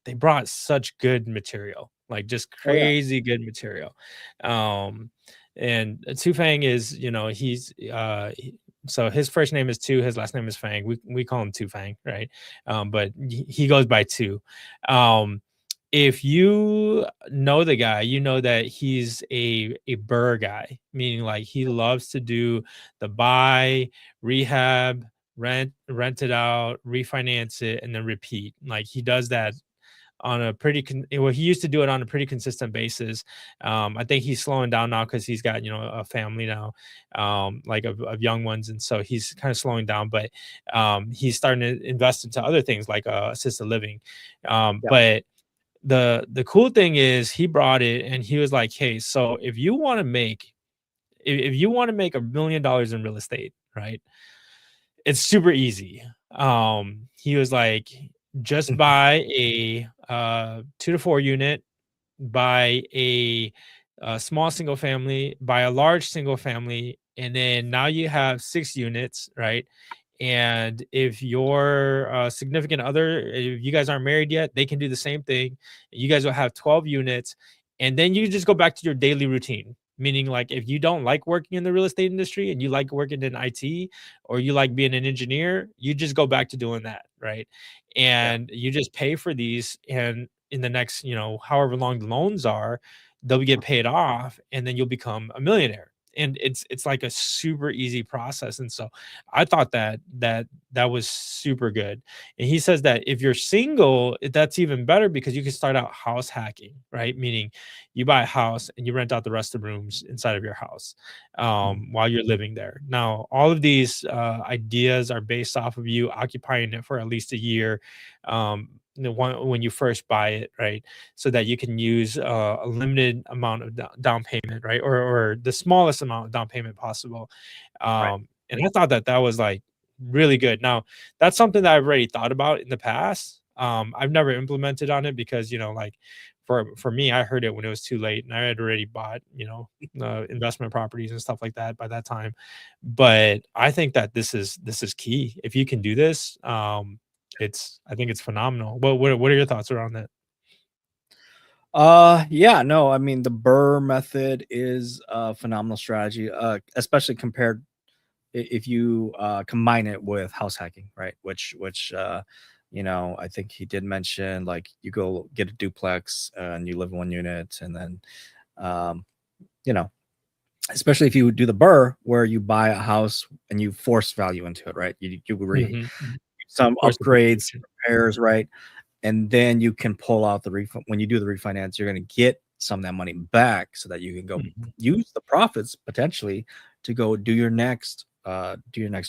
they brought such good material, like just oh yeah, crazy good material. Um and Two Fang is, he's so his first name is Two, his last name is Fang. We call him Two Fang, right? But he goes by Two. Um, if you know the guy, you know that he's a burr guy, meaning like he loves to do the buy, rehab, rent it out, refinance it, and then repeat. Like he does that on a well, he used to do it on a pretty consistent basis. I think he's slowing down now because he's got, a family now, like of young ones, and so he's kind of slowing down. But he's starting to invest into other things like assisted living. yeah, But the cool thing is he brought it and he was like, hey, so if you want to make $1 million in real estate, right? It's super easy. He was like, just buy a 2 to 4 unit, buy a small single family, buy a large single family, and then now you have 6 units, right? And if your significant other, if you guys aren't married yet, they can do the same thing. You guys will have 12 units, and then you just go back to your daily routine. Meaning, like, if you don't like working in the real estate industry and you like working in IT or you like being an engineer, you just go back to doing that, right? yeah, And you just pay for these, and in the next, however long the loans are, they'll get paid off, and then you'll become a millionaire. And it's like a super easy process. And so I thought that was super good. And he says that if you're single, that's even better because you can start out house hacking, right? Meaning you buy a house and you rent out the rest of the rooms inside of your house mhm, while you're living there. Now, all of these ideas are based off of you occupying it for at least a year. When you first buy it, right? So that you can use a limited amount of down payment, right? Or the smallest amount of down payment possible. right. And I thought that was like really good. Now, that's something that I've already thought about in the past. I've never implemented on it because, like for me, I heard it when it was too late and I had already bought, investment properties and stuff like that by that time. But I think that this is key. If you can do this, I think it's phenomenal. What are your thoughts around that? Yeah, no, I mean the Burr method is a phenomenal strategy, especially compared if you combine it with house hacking, right? Which I think he did mention, like, you go get a duplex and you live in one unit, and then um you know, especially if you do the BRRRR where you buy a house and you force value into it, right? Mhm. Some Forced upgrades, appreciation. repairs, right? And then you can pull out the refund. When you do the refinance, you're going to get some of that money back so that you can go Mhm. use the profits potentially to go do your next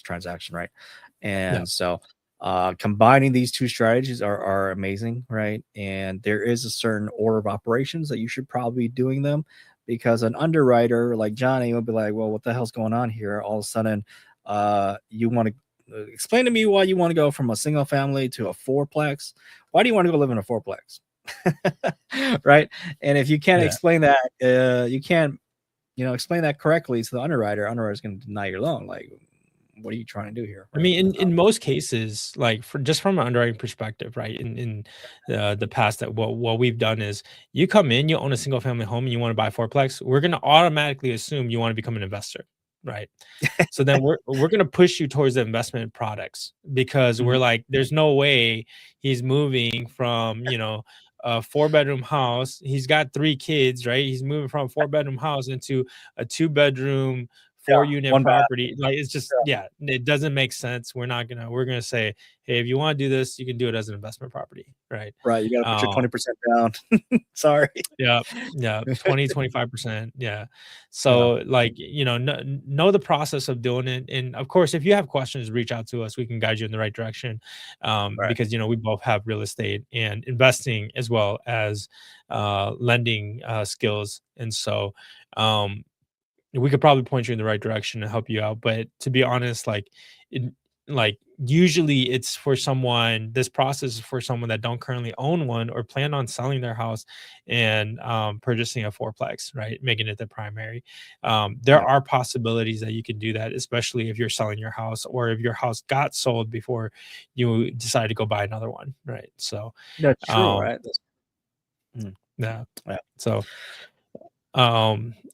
transaction, right? Yeah. And so combining these two strategies are amazing, right? And there is a certain order of operations that you should probably be doing them, because an underwriter like Johnny will be like, well, what the hell's going on here? All of a sudden, you want to explain to me why you want to go from a single family to a fourplex. Why do you want to go live in a fourplex? Right? And if you can't Yeah. explain that, you can't, explain that correctly to the underwriter's going to deny your loan. Like, what are you trying to do here? I Right? mean, in most cases, like for just from an underwriting perspective, right? In the past, that what we've done is you come in, you own a single family home, and you want to buy fourplex. We're going to automatically assume you want to become an investor, right? So then we're going to push you towards the investment products, because we're Mhm. like, there's no way he's moving from a 4 bedroom house. He's got 3 kids, right? He's moving from a 4 bedroom house into a 2 bedroom four Yeah, unit one bath. property. Like, it's just, Yeah. yeah, it doesn't make sense. We're gonna say, hey, if you want to do this, you can do it as an investment property, right? Right. You got to put your um 20% down. Sorry. yeah, yeah, 20-25%. Yeah. Yeah. So, like, know the process of doing it. And of course, if you have questions, reach out to us. We can guide you in the right direction. Right. Because we both have real estate and investing, as well as lending skills. And so we could probably point you in the right direction and help you out. But to be honest, it, usually it's for someone. This process is for someone that don't currently own one or plan on selling their house and purchasing a fourplex, right? Making it the primary. There Yeah. are possibilities that you can do that, especially if you're selling your house or if your house got sold before you decide to go buy another one, right? So, That's true, um, right? Mm, yeah. yeah. So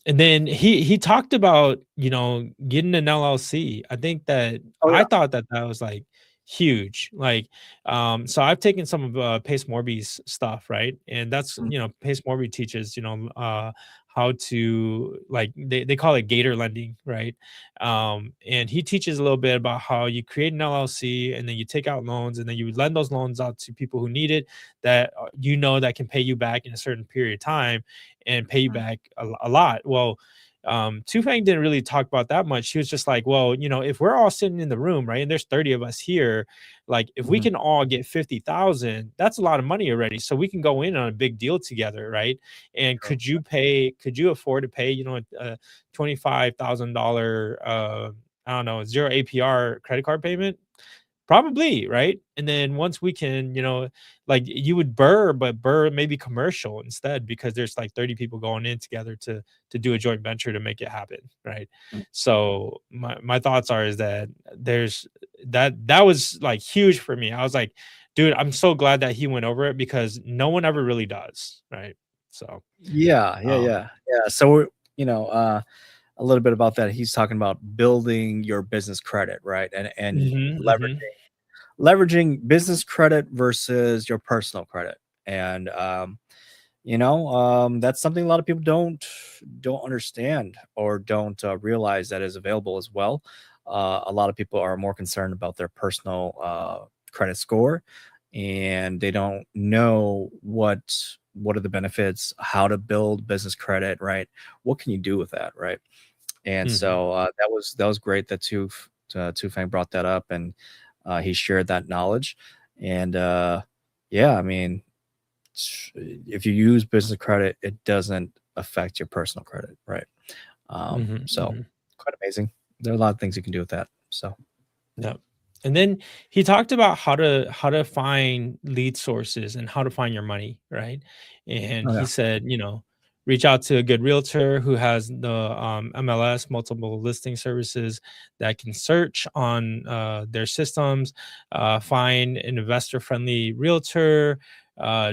and then he talked about, getting an LLC. Oh I yeah. thought that was like huge. Like, so I've taken some of Pace Morby's stuff, right? And that's, Mm, Pace Morby teaches, how to, like, they call it gator lending, right? And he teaches a little bit about how you create an LLC and then you take out loans and then you lend those loans out to people who need it, that that can pay you back in a certain period of time and pay you mm, back a lot. Well, Tufang didn't really talk about that much. He was just like, well, if we're all sitting in the room, right, and there's 30 of us here, like, if we mhm. can all get 50,000, that's a lot of money already. So we can go in on a big deal together, right? And True. could you afford to pay, a $25,000, I don't know, zero APR credit card payment? Probably, right? And then once we can, like, you would burr, but burr maybe commercial instead, because there's like 30 people going in together to do a joint venture to make it happen, right? Mm. So my thoughts are is that there's that was like huge for me. I was like, dude, I'm so glad that he went over it, because no one ever really does, right? So Yeah, yeah, um yeah, yeah. So you know, a little bit about that. He's talking about building your business credit, right? And mhm, mhm. leveraging business credit versus your personal credit. And that's something a lot of people don't understand or don't realize that is available as well. A lot of people are more concerned about their personal credit score, and they don't know what are the benefits, how to build business credit, right? What can you do with that, right? And Mhm. so that was great that Tufang brought that up, and he shared that knowledge. And yeah, I mean, if you use business credit, it doesn't affect your personal credit, right? Mhm. So Mhm. quite amazing. There are a lot of things you can do with that. So Yeah. And then he talked about how to find lead sources and how to find your money, right? And oh he yeah, said, reach out to a good realtor who has the MLS, multiple listing services, that can search on their systems, find an investor friendly realtor,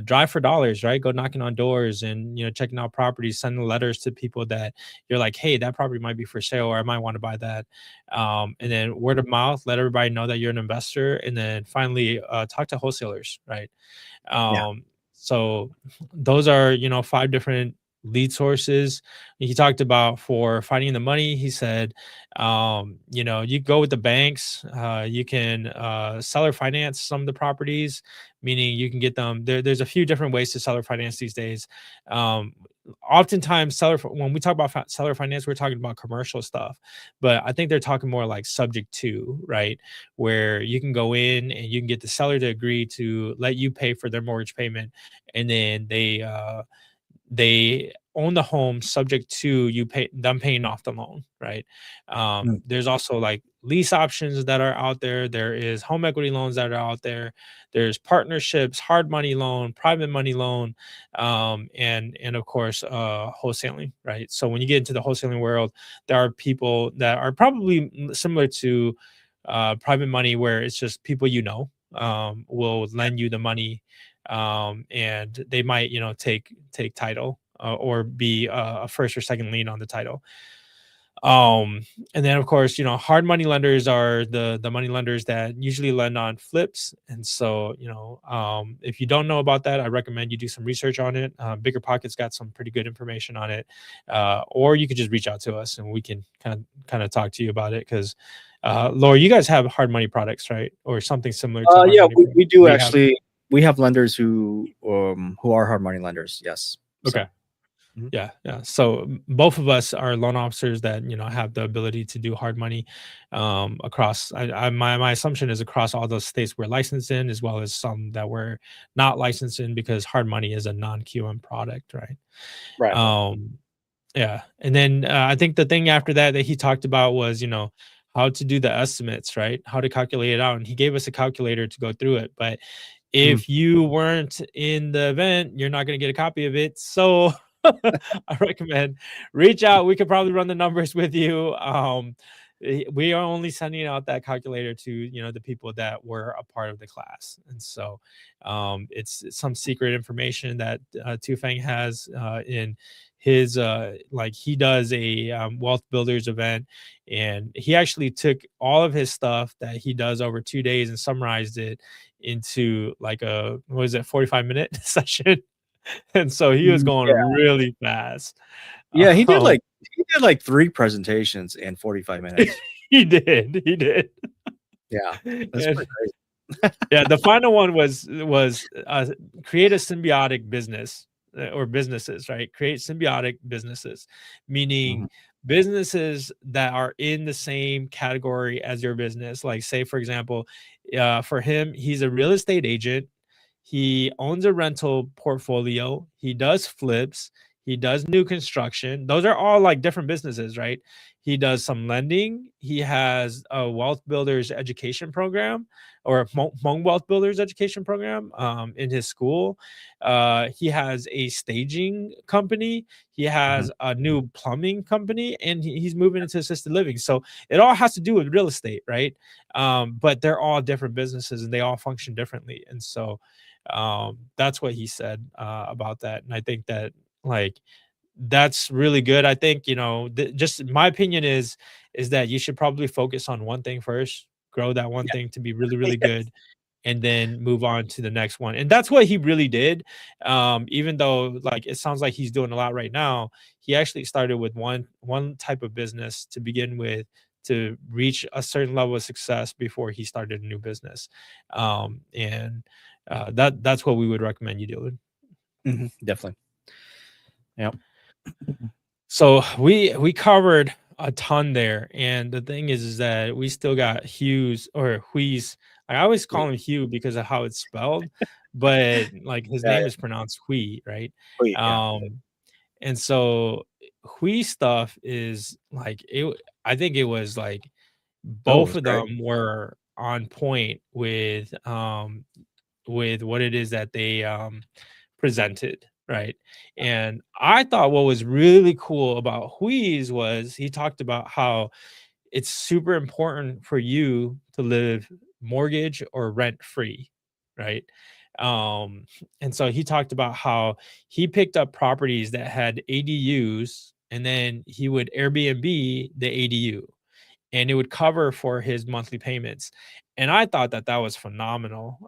drive for dollars, right? Go knocking on doors and checking out properties, sending letters to people that you're like, hey, that property might be for sale, or I might want to buy that. And then word of mouth, let everybody know that you're an investor, and then finally talk to wholesalers, right? yeah, So those are 5 different lead sources. He talked about for finding the money. He said, you go with the banks. You can seller finance some of the properties, meaning you can get them. There's a few different ways to seller finance these days. Um, Oftentimes, when we talk about seller finance, we're talking about commercial stuff, but I think they're talking more like subject to, right? Where you can go in and you can get the seller to agree to let you pay for their mortgage payment, and then they own the home subject to them paying off the loan, right? Mm. There's also like lease options that are out there. There is home equity loans that are out there. There's partnerships, hard money loan, private money loan, and of course wholesaling, right? So when you get into the wholesaling world, there are people that are probably similar to private money, where it's just people will lend you the money, and they might take title, or be a first or second lien on the title. um and then of course, hard money lenders are the money lenders that usually lend on flips. And so, if you don't know about that, I recommend you do some research on it. Bigger Pockets got some pretty good information on it, or you could just reach out to us and we can kind of talk to you about it, because Laura, you guys have hard money products, right? Or something similar to hard Yeah, money we products. do Do you have? actually. We have lenders who are hard money lenders. Yes. Okay. So. Mhm. Yeah, yeah. So both of us are loan officers that have the ability to do hard money, across. My assumption is across all those states we're licensed in, as well as some that we're not licensed in, because hard money is a non QM product, right? Right. Um, yeah, and then I think the thing after that he talked about was how to do the estimates, right? How to calculate it out, and he gave us a calculator to go through it. But Mm. if you weren't in the event, you're not going to get a copy of it. So I recommend reach out. We could probably run the numbers with you. We are only sending out that calculator to the people that were a part of the class, and so it's some secret information that Tufeng has in his like he does a wealth builders event, and he actually took all of his stuff that he does over 2 days and summarized it into like a, what is it, 45-minute session. And so he was going Yeah. really fast. Yeah. Um, He did like 3 presentations in 45 minutes. he did. Yeah, that's And pretty crazy. yeah, the final one was create a symbiotic business, or businesses, right? Create symbiotic businesses, Mhm. meaning businesses that are in the same category as your business. Like, say, for example, for him, he's a real estate agent. He owns a rental portfolio. He does flips. He does new construction. Those are all like different businesses, right? He does some lending. He has a wealth builders education program, or Hmong Wealth Builders education program, in his school. He has a staging company. He Mhm. has a new plumbing company, and he's moving into assisted living. So it all has to do with real estate, right? But they're all different businesses and they all function differently. And so that's what he said about that. And I think that, like, that's really good. I think, just my opinion is that you should probably focus on one thing first, grow that one thing to be really, really Yeah. good, and then move on to the next one. And that's what he really did. Even though, like, it sounds like he's doing a lot right now, he actually started with one type of business to begin with, to reach a certain level of success before he started a new business. And that's what we would recommend you doing. Definitely. Yep. So we covered a ton there, and the thing is that we still got Hughes, or Hui's. I always call Wait. him Hugh because of how it's spelled, but like his Yeah. name Yeah. is pronounced Hui, right? Wait. Yeah. And so Hui stuff is like it. I think it was like Oh, it both was of great. them were on point with what it is that they presented, right? And I thought what was really cool about Hui's was he talked about how it's super important for you to live mortgage or rent free, right? Um, and so he talked about how he picked up properties that had ADUs, and then he would Airbnb the ADU, and it would cover for his monthly payments. And I thought that that was phenomenal.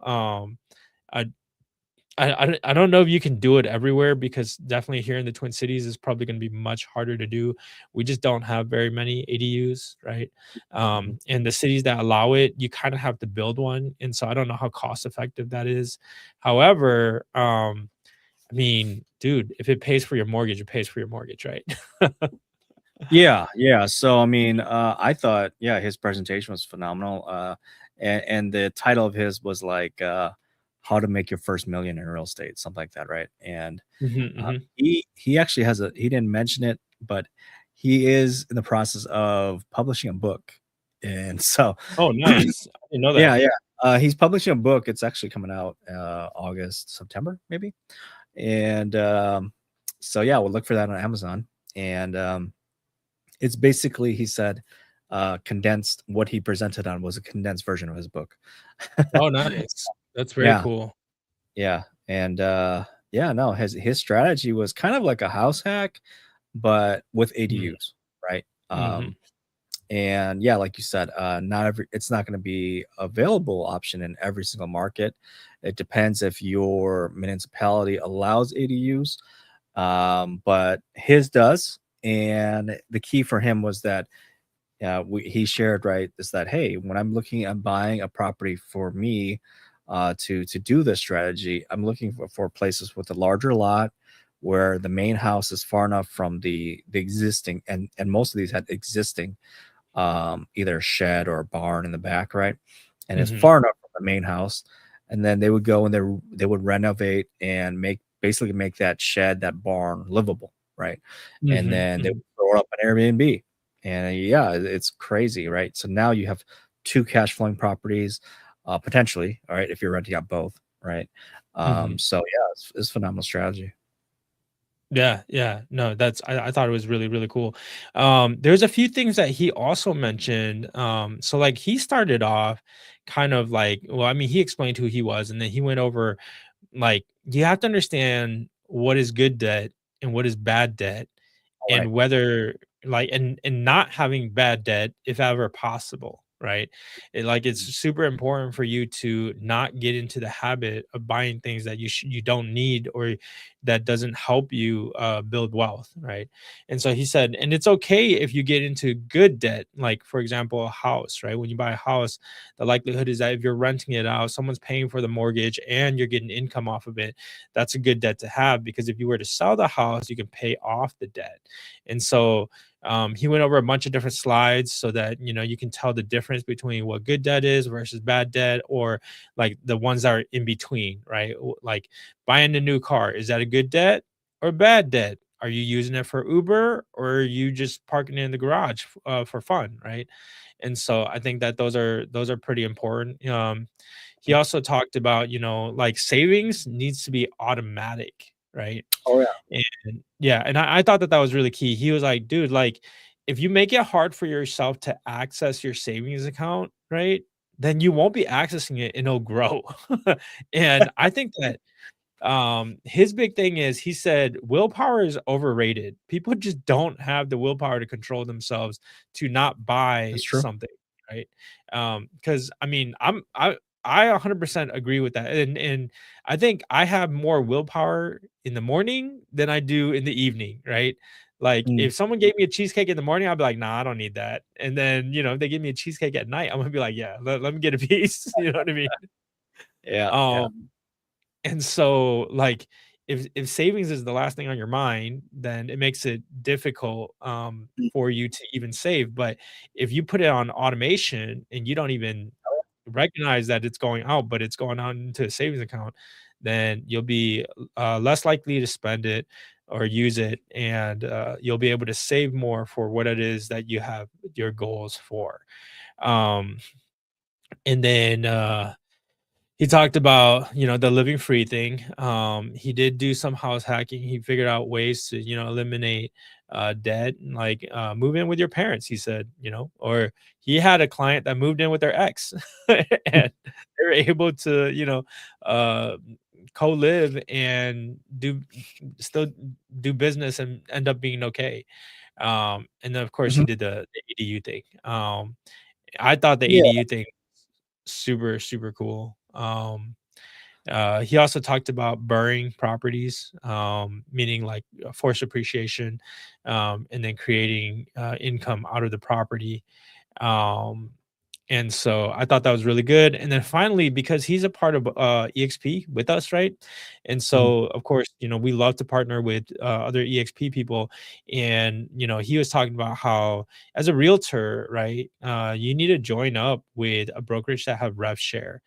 I don't know if you can do it everywhere because definitely here in the Twin Cities is probably gonna be much harder to do. We just don't have very many ADUs, right? Mhm. And the cities that allow it, you kinda have to build one, and so I don't know how cost effective that is. However, I mean, dude, if it pays for your mortgage, it pays for your mortgage, right? Yeah, yeah. So I mean, I thought, yeah, his presentation was phenomenal. And the title of his was like, "How to Make Your First Million in Real Estate," something like that, right? And Mhm, mhm. he actually has a he didn't mention it, but he is in the process of publishing a book, and so Oh, nice. I didn't know yeah, that. yeah. He's publishing a book. It's actually coming out August, September, maybe. And so yeah, we'll look for that on Amazon. And it's basically, he said, condensed. What he presented on was a condensed version of his book. Oh, nice. That's very Yeah, cool. yeah, and yeah, no, his strategy was kind of like a house hack, but with Mhm, ADUs, right? mhm, And yeah, like you said, not every it's not going to be available option in every single market. It depends if your municipality allows ADUs, but his does. And the key for him was that he shared, right, is that, hey, when I'm looking at buying a property for me to do this strategy, I'm looking for places with a larger lot where the main house is far enough from the existing, and most of these had existing either a shed or a barn in the back, right? And it's mhm, far enough from the main house. And then they would go and they would renovate and basically make that shed, that barn livable, right? And mhm, then they would mhm, throw it up on Airbnb. And yeah, it's crazy, right? So now you have two cash flowing properties, potentially, all right, if you're renting out both, right? mhm. So yeah, it's phenomenal strategy. Yeah, yeah. No, that's I thought it was really, really cool. There's a few things that he also mentioned. So like he started off kind of like, well, I mean, he explained who he was, and then he went over like you have to understand what is good debt and what is bad debt, All right. and whether like and not having bad debt if ever possible, right? It's super important for you to not get into the habit of buying things that you don't need, or that doesn't help you build wealth, right? And so he said, and it's okay if you get into good debt, like for example a house, right? When you buy a house, the likelihood is that if you're renting it out, someone's paying for the mortgage and you're getting income off of it. That's a good debt to have, because if you were to sell the house, you can pay off the debt. And so he went over a bunch of different slides so that you can tell the difference between what good debt is versus bad debt, or like the ones that are in between, right? Like buying a new car, is that a good debt or bad debt? Are you using it for Uber, or are you just parking it in the garage for fun, right? And so I think that those are pretty important. He also talked about, like savings needs to be automatic, right? Oh yeah. And yeah, and I thought that that was really key. He was like, dude, like if you make it hard for yourself to access your savings account, right? Then you won't be accessing it and it'll grow. And I think that his big thing is, he said willpower is overrated. People just don't have the willpower to control themselves to not buy That's true. something, right? Because I mean, I 100% agree with that. And I think I have more willpower in the morning than I do in the evening, right? Like Mm, if someone gave me a cheesecake in the morning, I'd be like, nah, I don't need that. And then, if they give me a cheesecake at night, I'm gonna be like, yeah, let me get a piece. You know what I mean? yeah, yeah. Um, and so, like, if savings is the last thing on your mind, then it makes it difficult, Mm, for you to even save. But if you put it on automation and you don't even recognize that it's going out, but it's going out into a savings account, then you'll be, less likely to spend it or use it, and, you'll be able to save more for what it is that you have your goals for. Um, and then, he talked about, the living free thing. He did do some house hacking. He figured out ways to, eliminate debt, and like move in with your parents, he said, or he had a client that moved in with their ex and they were able to, uh co-live and still do business and end up being okay. And then of course he mhm. did the ADU thing. I thought the Yeah. ADU thing super, super cool. He also talked about burring properties, meaning like forced appreciation, and then creating income out of the property. Um, and so I thought that was really good. And then finally, because he's a part of EXP with us, right? And Mhm. so, of course, we love to partner with other EXP people. And, he was talking about how, as a realtor, right, you need to join up with a brokerage that have rev share.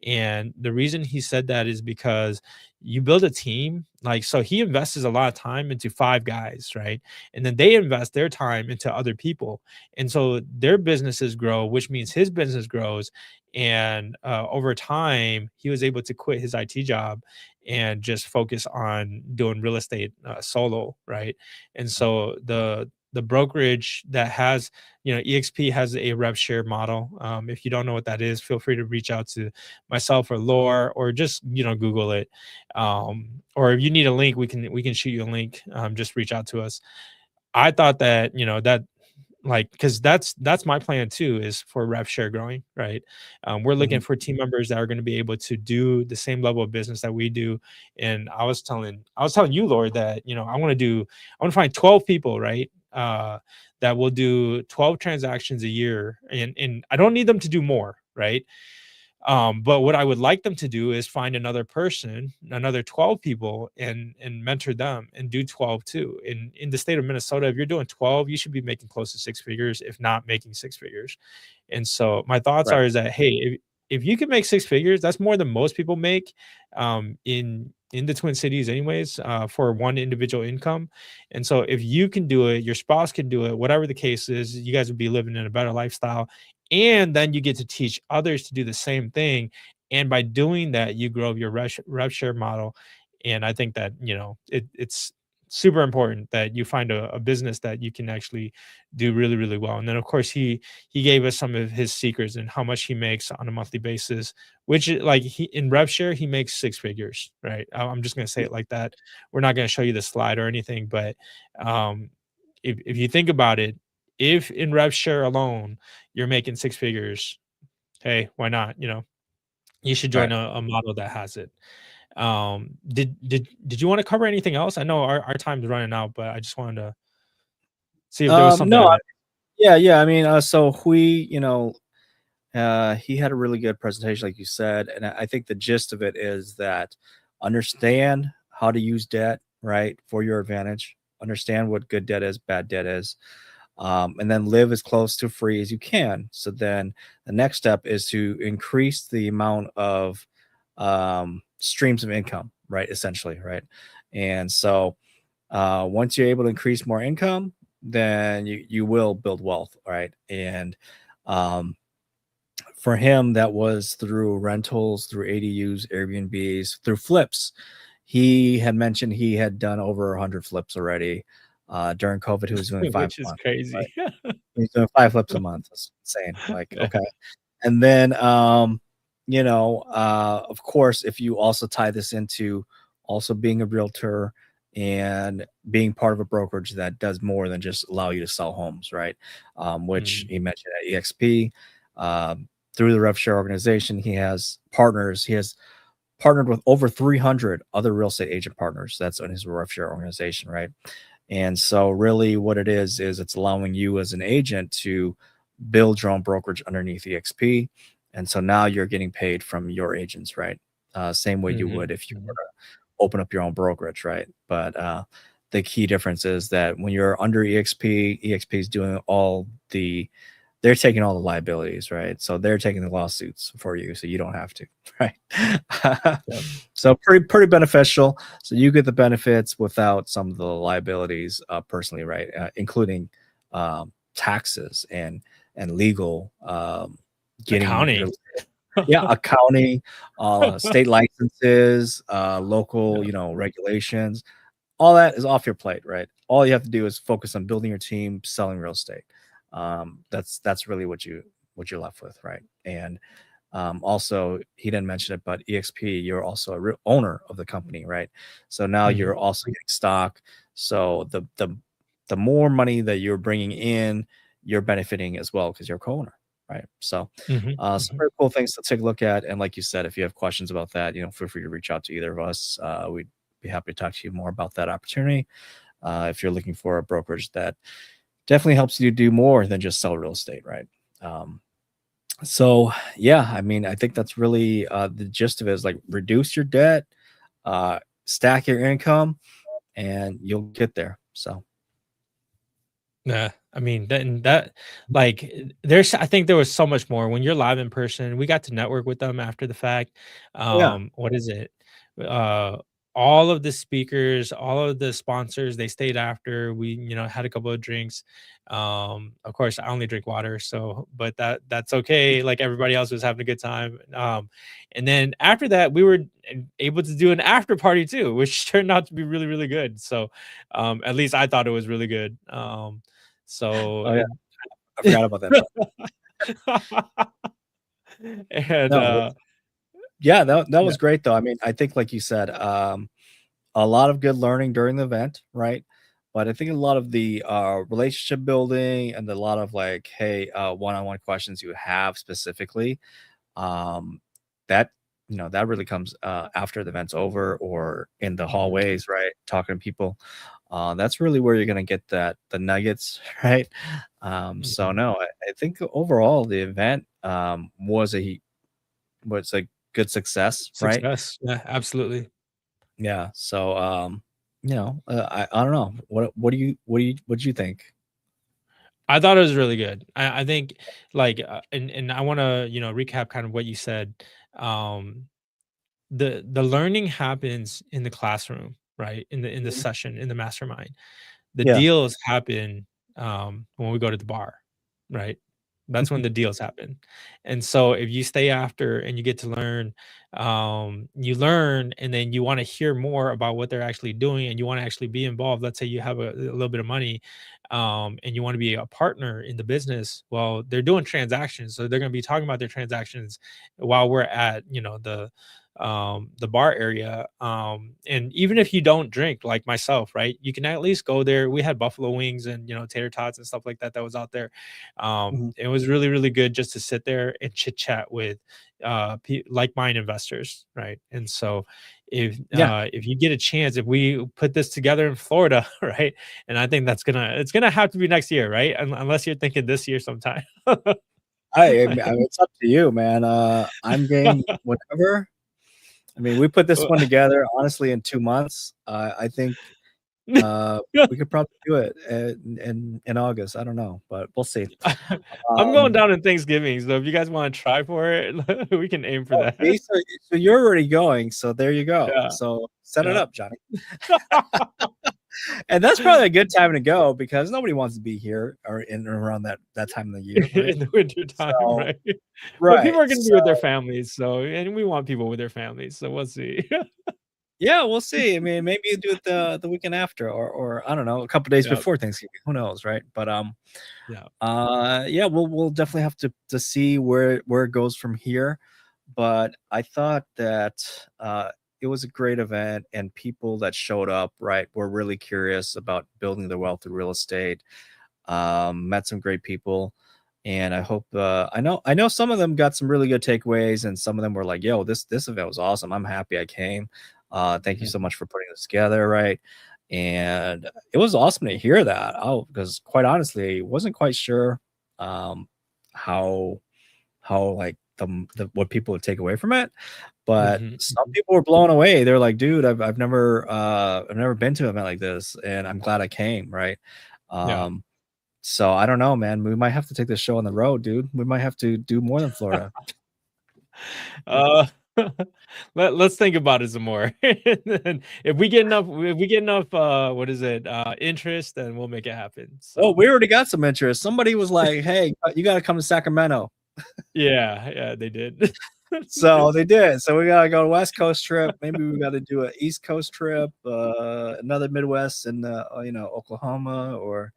And the reason he said that is because you build a team. Like, so he invests a lot of time into 5 guys, right? And then they invest their time into other people, and so their businesses grow, which means his business grows. And over time, he was able to quit his IT job and just focus on doing real estate solo, right? And so the brokerage that has, EXP has a rev share model. If you don't know what that is, feel free to reach out to myself or Lore, or just Google it. Or if you need a link, we can shoot you a link. Just reach out to us. I thought that that, like, because that's my plan too, is for rev share growing, right? We're looking Mhm. for team members that are going to be able to do the same level of business that we do. And I was telling you, Lord, that I want to find 12 people, right? That will do 12 transactions a year, and I don't need them to do more, right? But what I would like them to do is find another person, another 12 people, and mentor them and do 12 too. In the state of Minnesota, if you're doing 12, you should be making close to 6 figures, if not making 6 figures. And so my thoughts Right. are is that, hey, if you can make 6 figures, that's more than most people make in the Twin Cities, anyways, for one individual income. And so if you can do it, your spouse can do it, whatever the case is, you guys would be living in a better lifestyle. And then you get to teach others to do the same thing. And by doing that, you grow your rev share model. And I think that, it's super important that you find a business that you can actually do really, really well. And then, of course, he gave us some of his secrets and how much he makes on a monthly basis, which is like, he in rev share, he makes 6 figures, right? I'm just going to say Yeah. it like that. We're not going to show you the slide or anything, but um, if you think about it, if in rev share alone you're making 6 figures, hey, why not? You should join Right. a model that has it. Did you want to cover anything else? I know our time's running out, but I just wanted to see if there was something No, I missed. yeah, yeah. I mean, so he had a really good presentation, like you said, and I think the gist of it is that understand how to use debt, right, for your advantage. Understand what good debt is, bad debt is, and then live as close to free as you can. So then the next step is to increase the amount of streams of income, right? Essentially, right? And so once you're able to increase more income, then you will build wealth, right? And um, for him, that was through rentals, through ADUs, Airbnbs, through flips. He had mentioned he had done over 100 flips already. During COVID, he was doing five Which a is month. Right? crazy. He was doing 5 flips a month. That's insane. Like, okay. And then, of course, if you also tie this into also being a realtor and being part of a brokerage that does more than just allow you to sell homes, right? Which Mhm, he mentioned at EXP. Through the RevShare organization, he has partners. He has partnered with over 300 other real estate agent partners. That's in his RevShare organization, right? And so, really, what it is it's allowing you as an agent to build your own brokerage underneath EXP. And so now you're getting paid from your agents, right? Same way you mhm, would if you were mhm. to open up your own brokerage, right? But the key difference is that when you're under EXP is doing all the they're taking all the liabilities, right? So they're taking the lawsuits for you, so you don't have to, right? Yep. So pretty beneficial. So you get the benefits without some of the liabilities, personally, right? Including taxes and legal, getting your Accounting. yeah, accounting, state licenses, local, Yeah. regulations. All that is off your plate, right? All you have to do is focus on building your team, selling real estate. That's really what you're left with, right? And also, he didn't mention it, but EXP, you're also a real owner of the company, right? So now Mhm. you're also getting stock. So the more money that you're bringing in, you're benefiting as well because you're a co-owner, right? So, Mhm, some mhm. very cool things to take a look at. And like you said, if you have questions about that, feel free to reach out to either of us. We'd be happy to talk to you more about that opportunity. If you're looking for a brokerage that definitely helps you do more than just sell real estate, right? Um, so yeah, I mean, I think that's really the gist of it is like reduce your debt, stack your income, and you'll get there. So Yeah, I mean that like there's I think there was so much more when you're live in person. We got to network with them after the fact. yeah, What is it? Uh all of the speakers, all of the sponsors, they stayed after. We, had a couple of drinks. Of course, I only drink water, so but that's okay. Like everybody else was having a good time. And then after that, we were able to do an after party too, which turned out to be really, really good. So at least I thought it was really good. So oh yeah, it I forgot about that part. and, No, yeah, that yeah, was great though. I mean, I think like you said, a lot of good learning during the event, right? But I think a lot of the relationship building and a lot of like, hey, one-on-one questions you have specifically, um, that that really comes after the event's over or in the mhm, hallways, right? Talking to people. That's really where you're gonna get the nuggets, right? So mhm. no, I think overall the event was a good success, right? Success. Yeah, absolutely. Yeah. So I don't know. What do you think? I thought it was really good. I think like and I want to, recap kind of what you said. Um the learning happens in the classroom, right? In the Mhm. session, in the mastermind. The Yeah. deals happen, when we go to the bar, right? That's when the deals happen. And so if you stay after and you get to learn, you learn and then you wanna hear more about what they're actually doing and you wanna actually be involved. Let's say you have a little bit of money, and you wanna be a partner in the business. Well, they're doing transactions, so they're gonna be talking about their transactions while we're at, the bar area. And even if you don't drink like myself, right, you can at least go there. We had buffalo wings and, tater tots and stuff like that that was out there. Mhm. It was really, really good just to sit there and chit chat with like mind investors, right? And so Yeah. if you get a chance, if we put this together in Florida, right, and I think it's gonna have to be next year, right, unless you're thinking this year sometime. I mean, it's up to you, man. I'm game whenever. I mean, we put this one together honestly in 2 months. I think uh, we could probably do it in August. I don't know, but we'll see. I'm going Um, down in Thanksgiving, so if you guys wanna try for it, we can aim for oh, that. see, so you're already going, so there you go. Yeah, So set it yeah. up, Johnny. And that's probably a good time to go because nobody wants to be here or in around that time of the year, right? In the winter time, So right? But right. people are gonna be So with their families, so and we want people with their families, so we'll see. yeah, we'll see. I mean, maybe you do it the weekend after or I don't know, a couple days Yep, before Thanksgiving. Who knows, right? But yeah, yeah, we'll definitely have to see where it goes from here. But I thought that it was a great event and people that showed up, right, were really curious about building their wealth through real estate. Met some great people. And I hope I know some of them got some really good takeaways, and some of them were like, "Yo, this event was awesome. I'm happy I came. Thank you so mhm, much for putting this together." Right, and it was awesome to hear that. Oh, because quite honestly, wasn't quite sure um, how like the what people would take away from it, but mhm, some mhm. people were blown away. They're like, "Dude, I've never been to an event like this, and I'm glad I came." Right. Yeah. Um, so I don't know, man. We might have to take this show on the road, dude. We might have to do more than Florida. Uh, let's think about it some more. And then if we get enough, what is it, interest, then we'll make it happen. Oh, So we already got some interest. Somebody was like, "Hey, you got to come to Sacramento." yeah, yeah, they did. So they did. So we gotta go West Coast trip. Maybe we got to do an East Coast trip, another Midwest, and Oklahoma or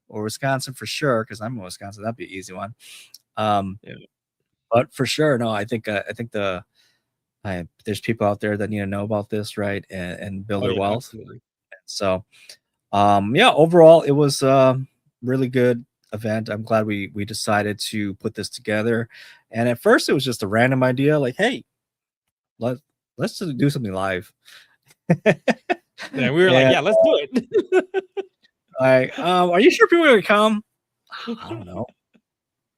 Wisconsin for sure. Because I'm in Wisconsin, that'd be an easy one. Um, Yeah. but for sure, no, I think there's people out there that need to know about this, right, and build Oh, their yeah, wealth. absolutely. So yeah, overall, it was a really good event. I'm glad we decided to put this together. And at first, it was just a random idea, like, hey, let let's just do something live. Yeah, we were like, And yeah, let's do it. like, are you sure people are gonna come? I don't know.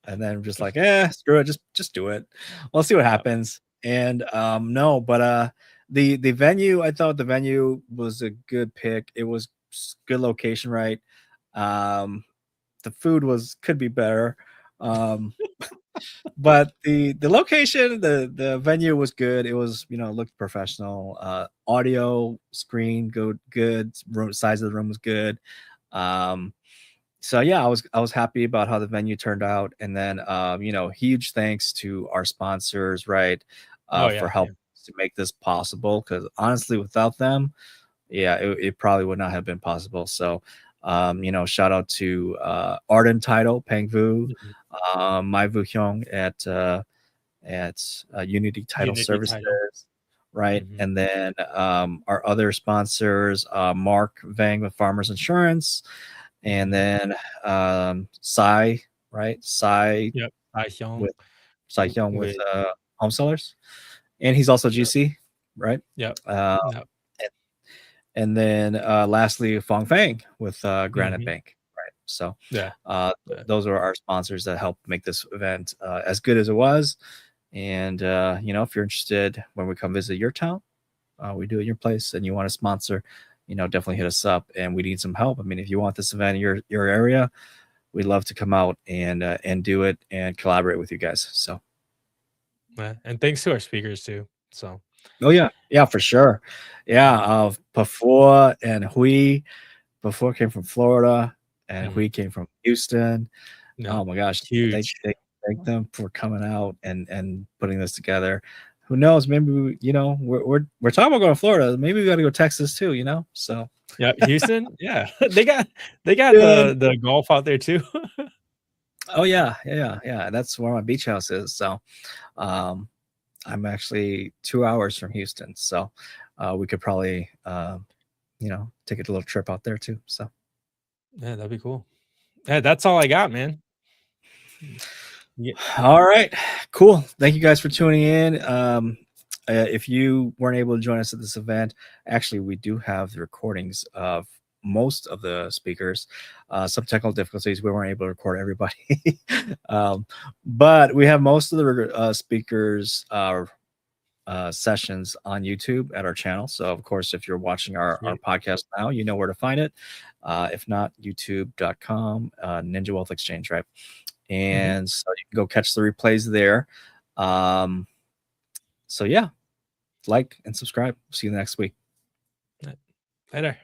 And then just like, screw it, just do it. We'll see what Yeah. happens. And no, but the venue, I thought the venue was a good pick. It was good location, right? Um, the food could be better. Um, but the location, the venue was good. It was, looked professional. Audio screen good. Room size of the room was good. Um, so yeah, I was happy about how the venue turned out. And then huge thanks to our sponsors, right? Oh For yeah, yeah. helping to make this possible. Because honestly, without them, yeah, it probably would not have been possible. So shout out to Arden Title, Peng Vu, Mhm. Mai Vu Hyung at Unity Title Unity Services, title. right? Mhm. And then our other sponsors, Mark Vang with Farmers Insurance, and Mhm. then Sai, right? Sai Yep. Hyung with Sai Hyung with with Home Sellers, and he's also yep, GC, right? yep, Um, yep. and then lastly, Fong Fang with Granite Mhm. Bank, right? So Yeah, yeah. those are our sponsors that helped make this event as good as it was. And if you're interested when we come visit your town, we do it in your place, and you want to sponsor, definitely hit us up. And we need some help. I mean, if you want this event in your area, we'd love to come out and do it and collaborate with you guys. So, Yeah, and thanks to our speakers too. So, oh yeah, for sure, yeah. mhm, Before and Hui, before came from Florida, and mhm. Hui came from Houston. Yeah, Oh my gosh, thank huge. thank thank them for coming out and putting this together. Who knows? Maybe we're talking about going to Florida. Maybe we got to go Texas too. So Yeah, Houston. Yeah, they got good. the golf out there too. Oh yeah. That's where my beach house is. So um, I'm actually 2 hours from Houston. So we could probably take a little trip out there too. So. Yeah, that'd be cool. Yeah, that's all I got, man. Yeah. All right, cool. Thank you guys for tuning in. If you weren't able to join us at this event, actually, we do have the recordings of most of the speakers. Some technical difficulties, we weren't able to record everybody, but we have most of the speakers' sessions on YouTube at our channel. So, of course, if you're watching our Sweet. podcast now, you know where to find it. If not, youtube.com, Ninja Wealth Exchange, right? Mhm. And so you can go catch the replays there. Um, so yeah, like and subscribe. See you next week. Yeah. Later.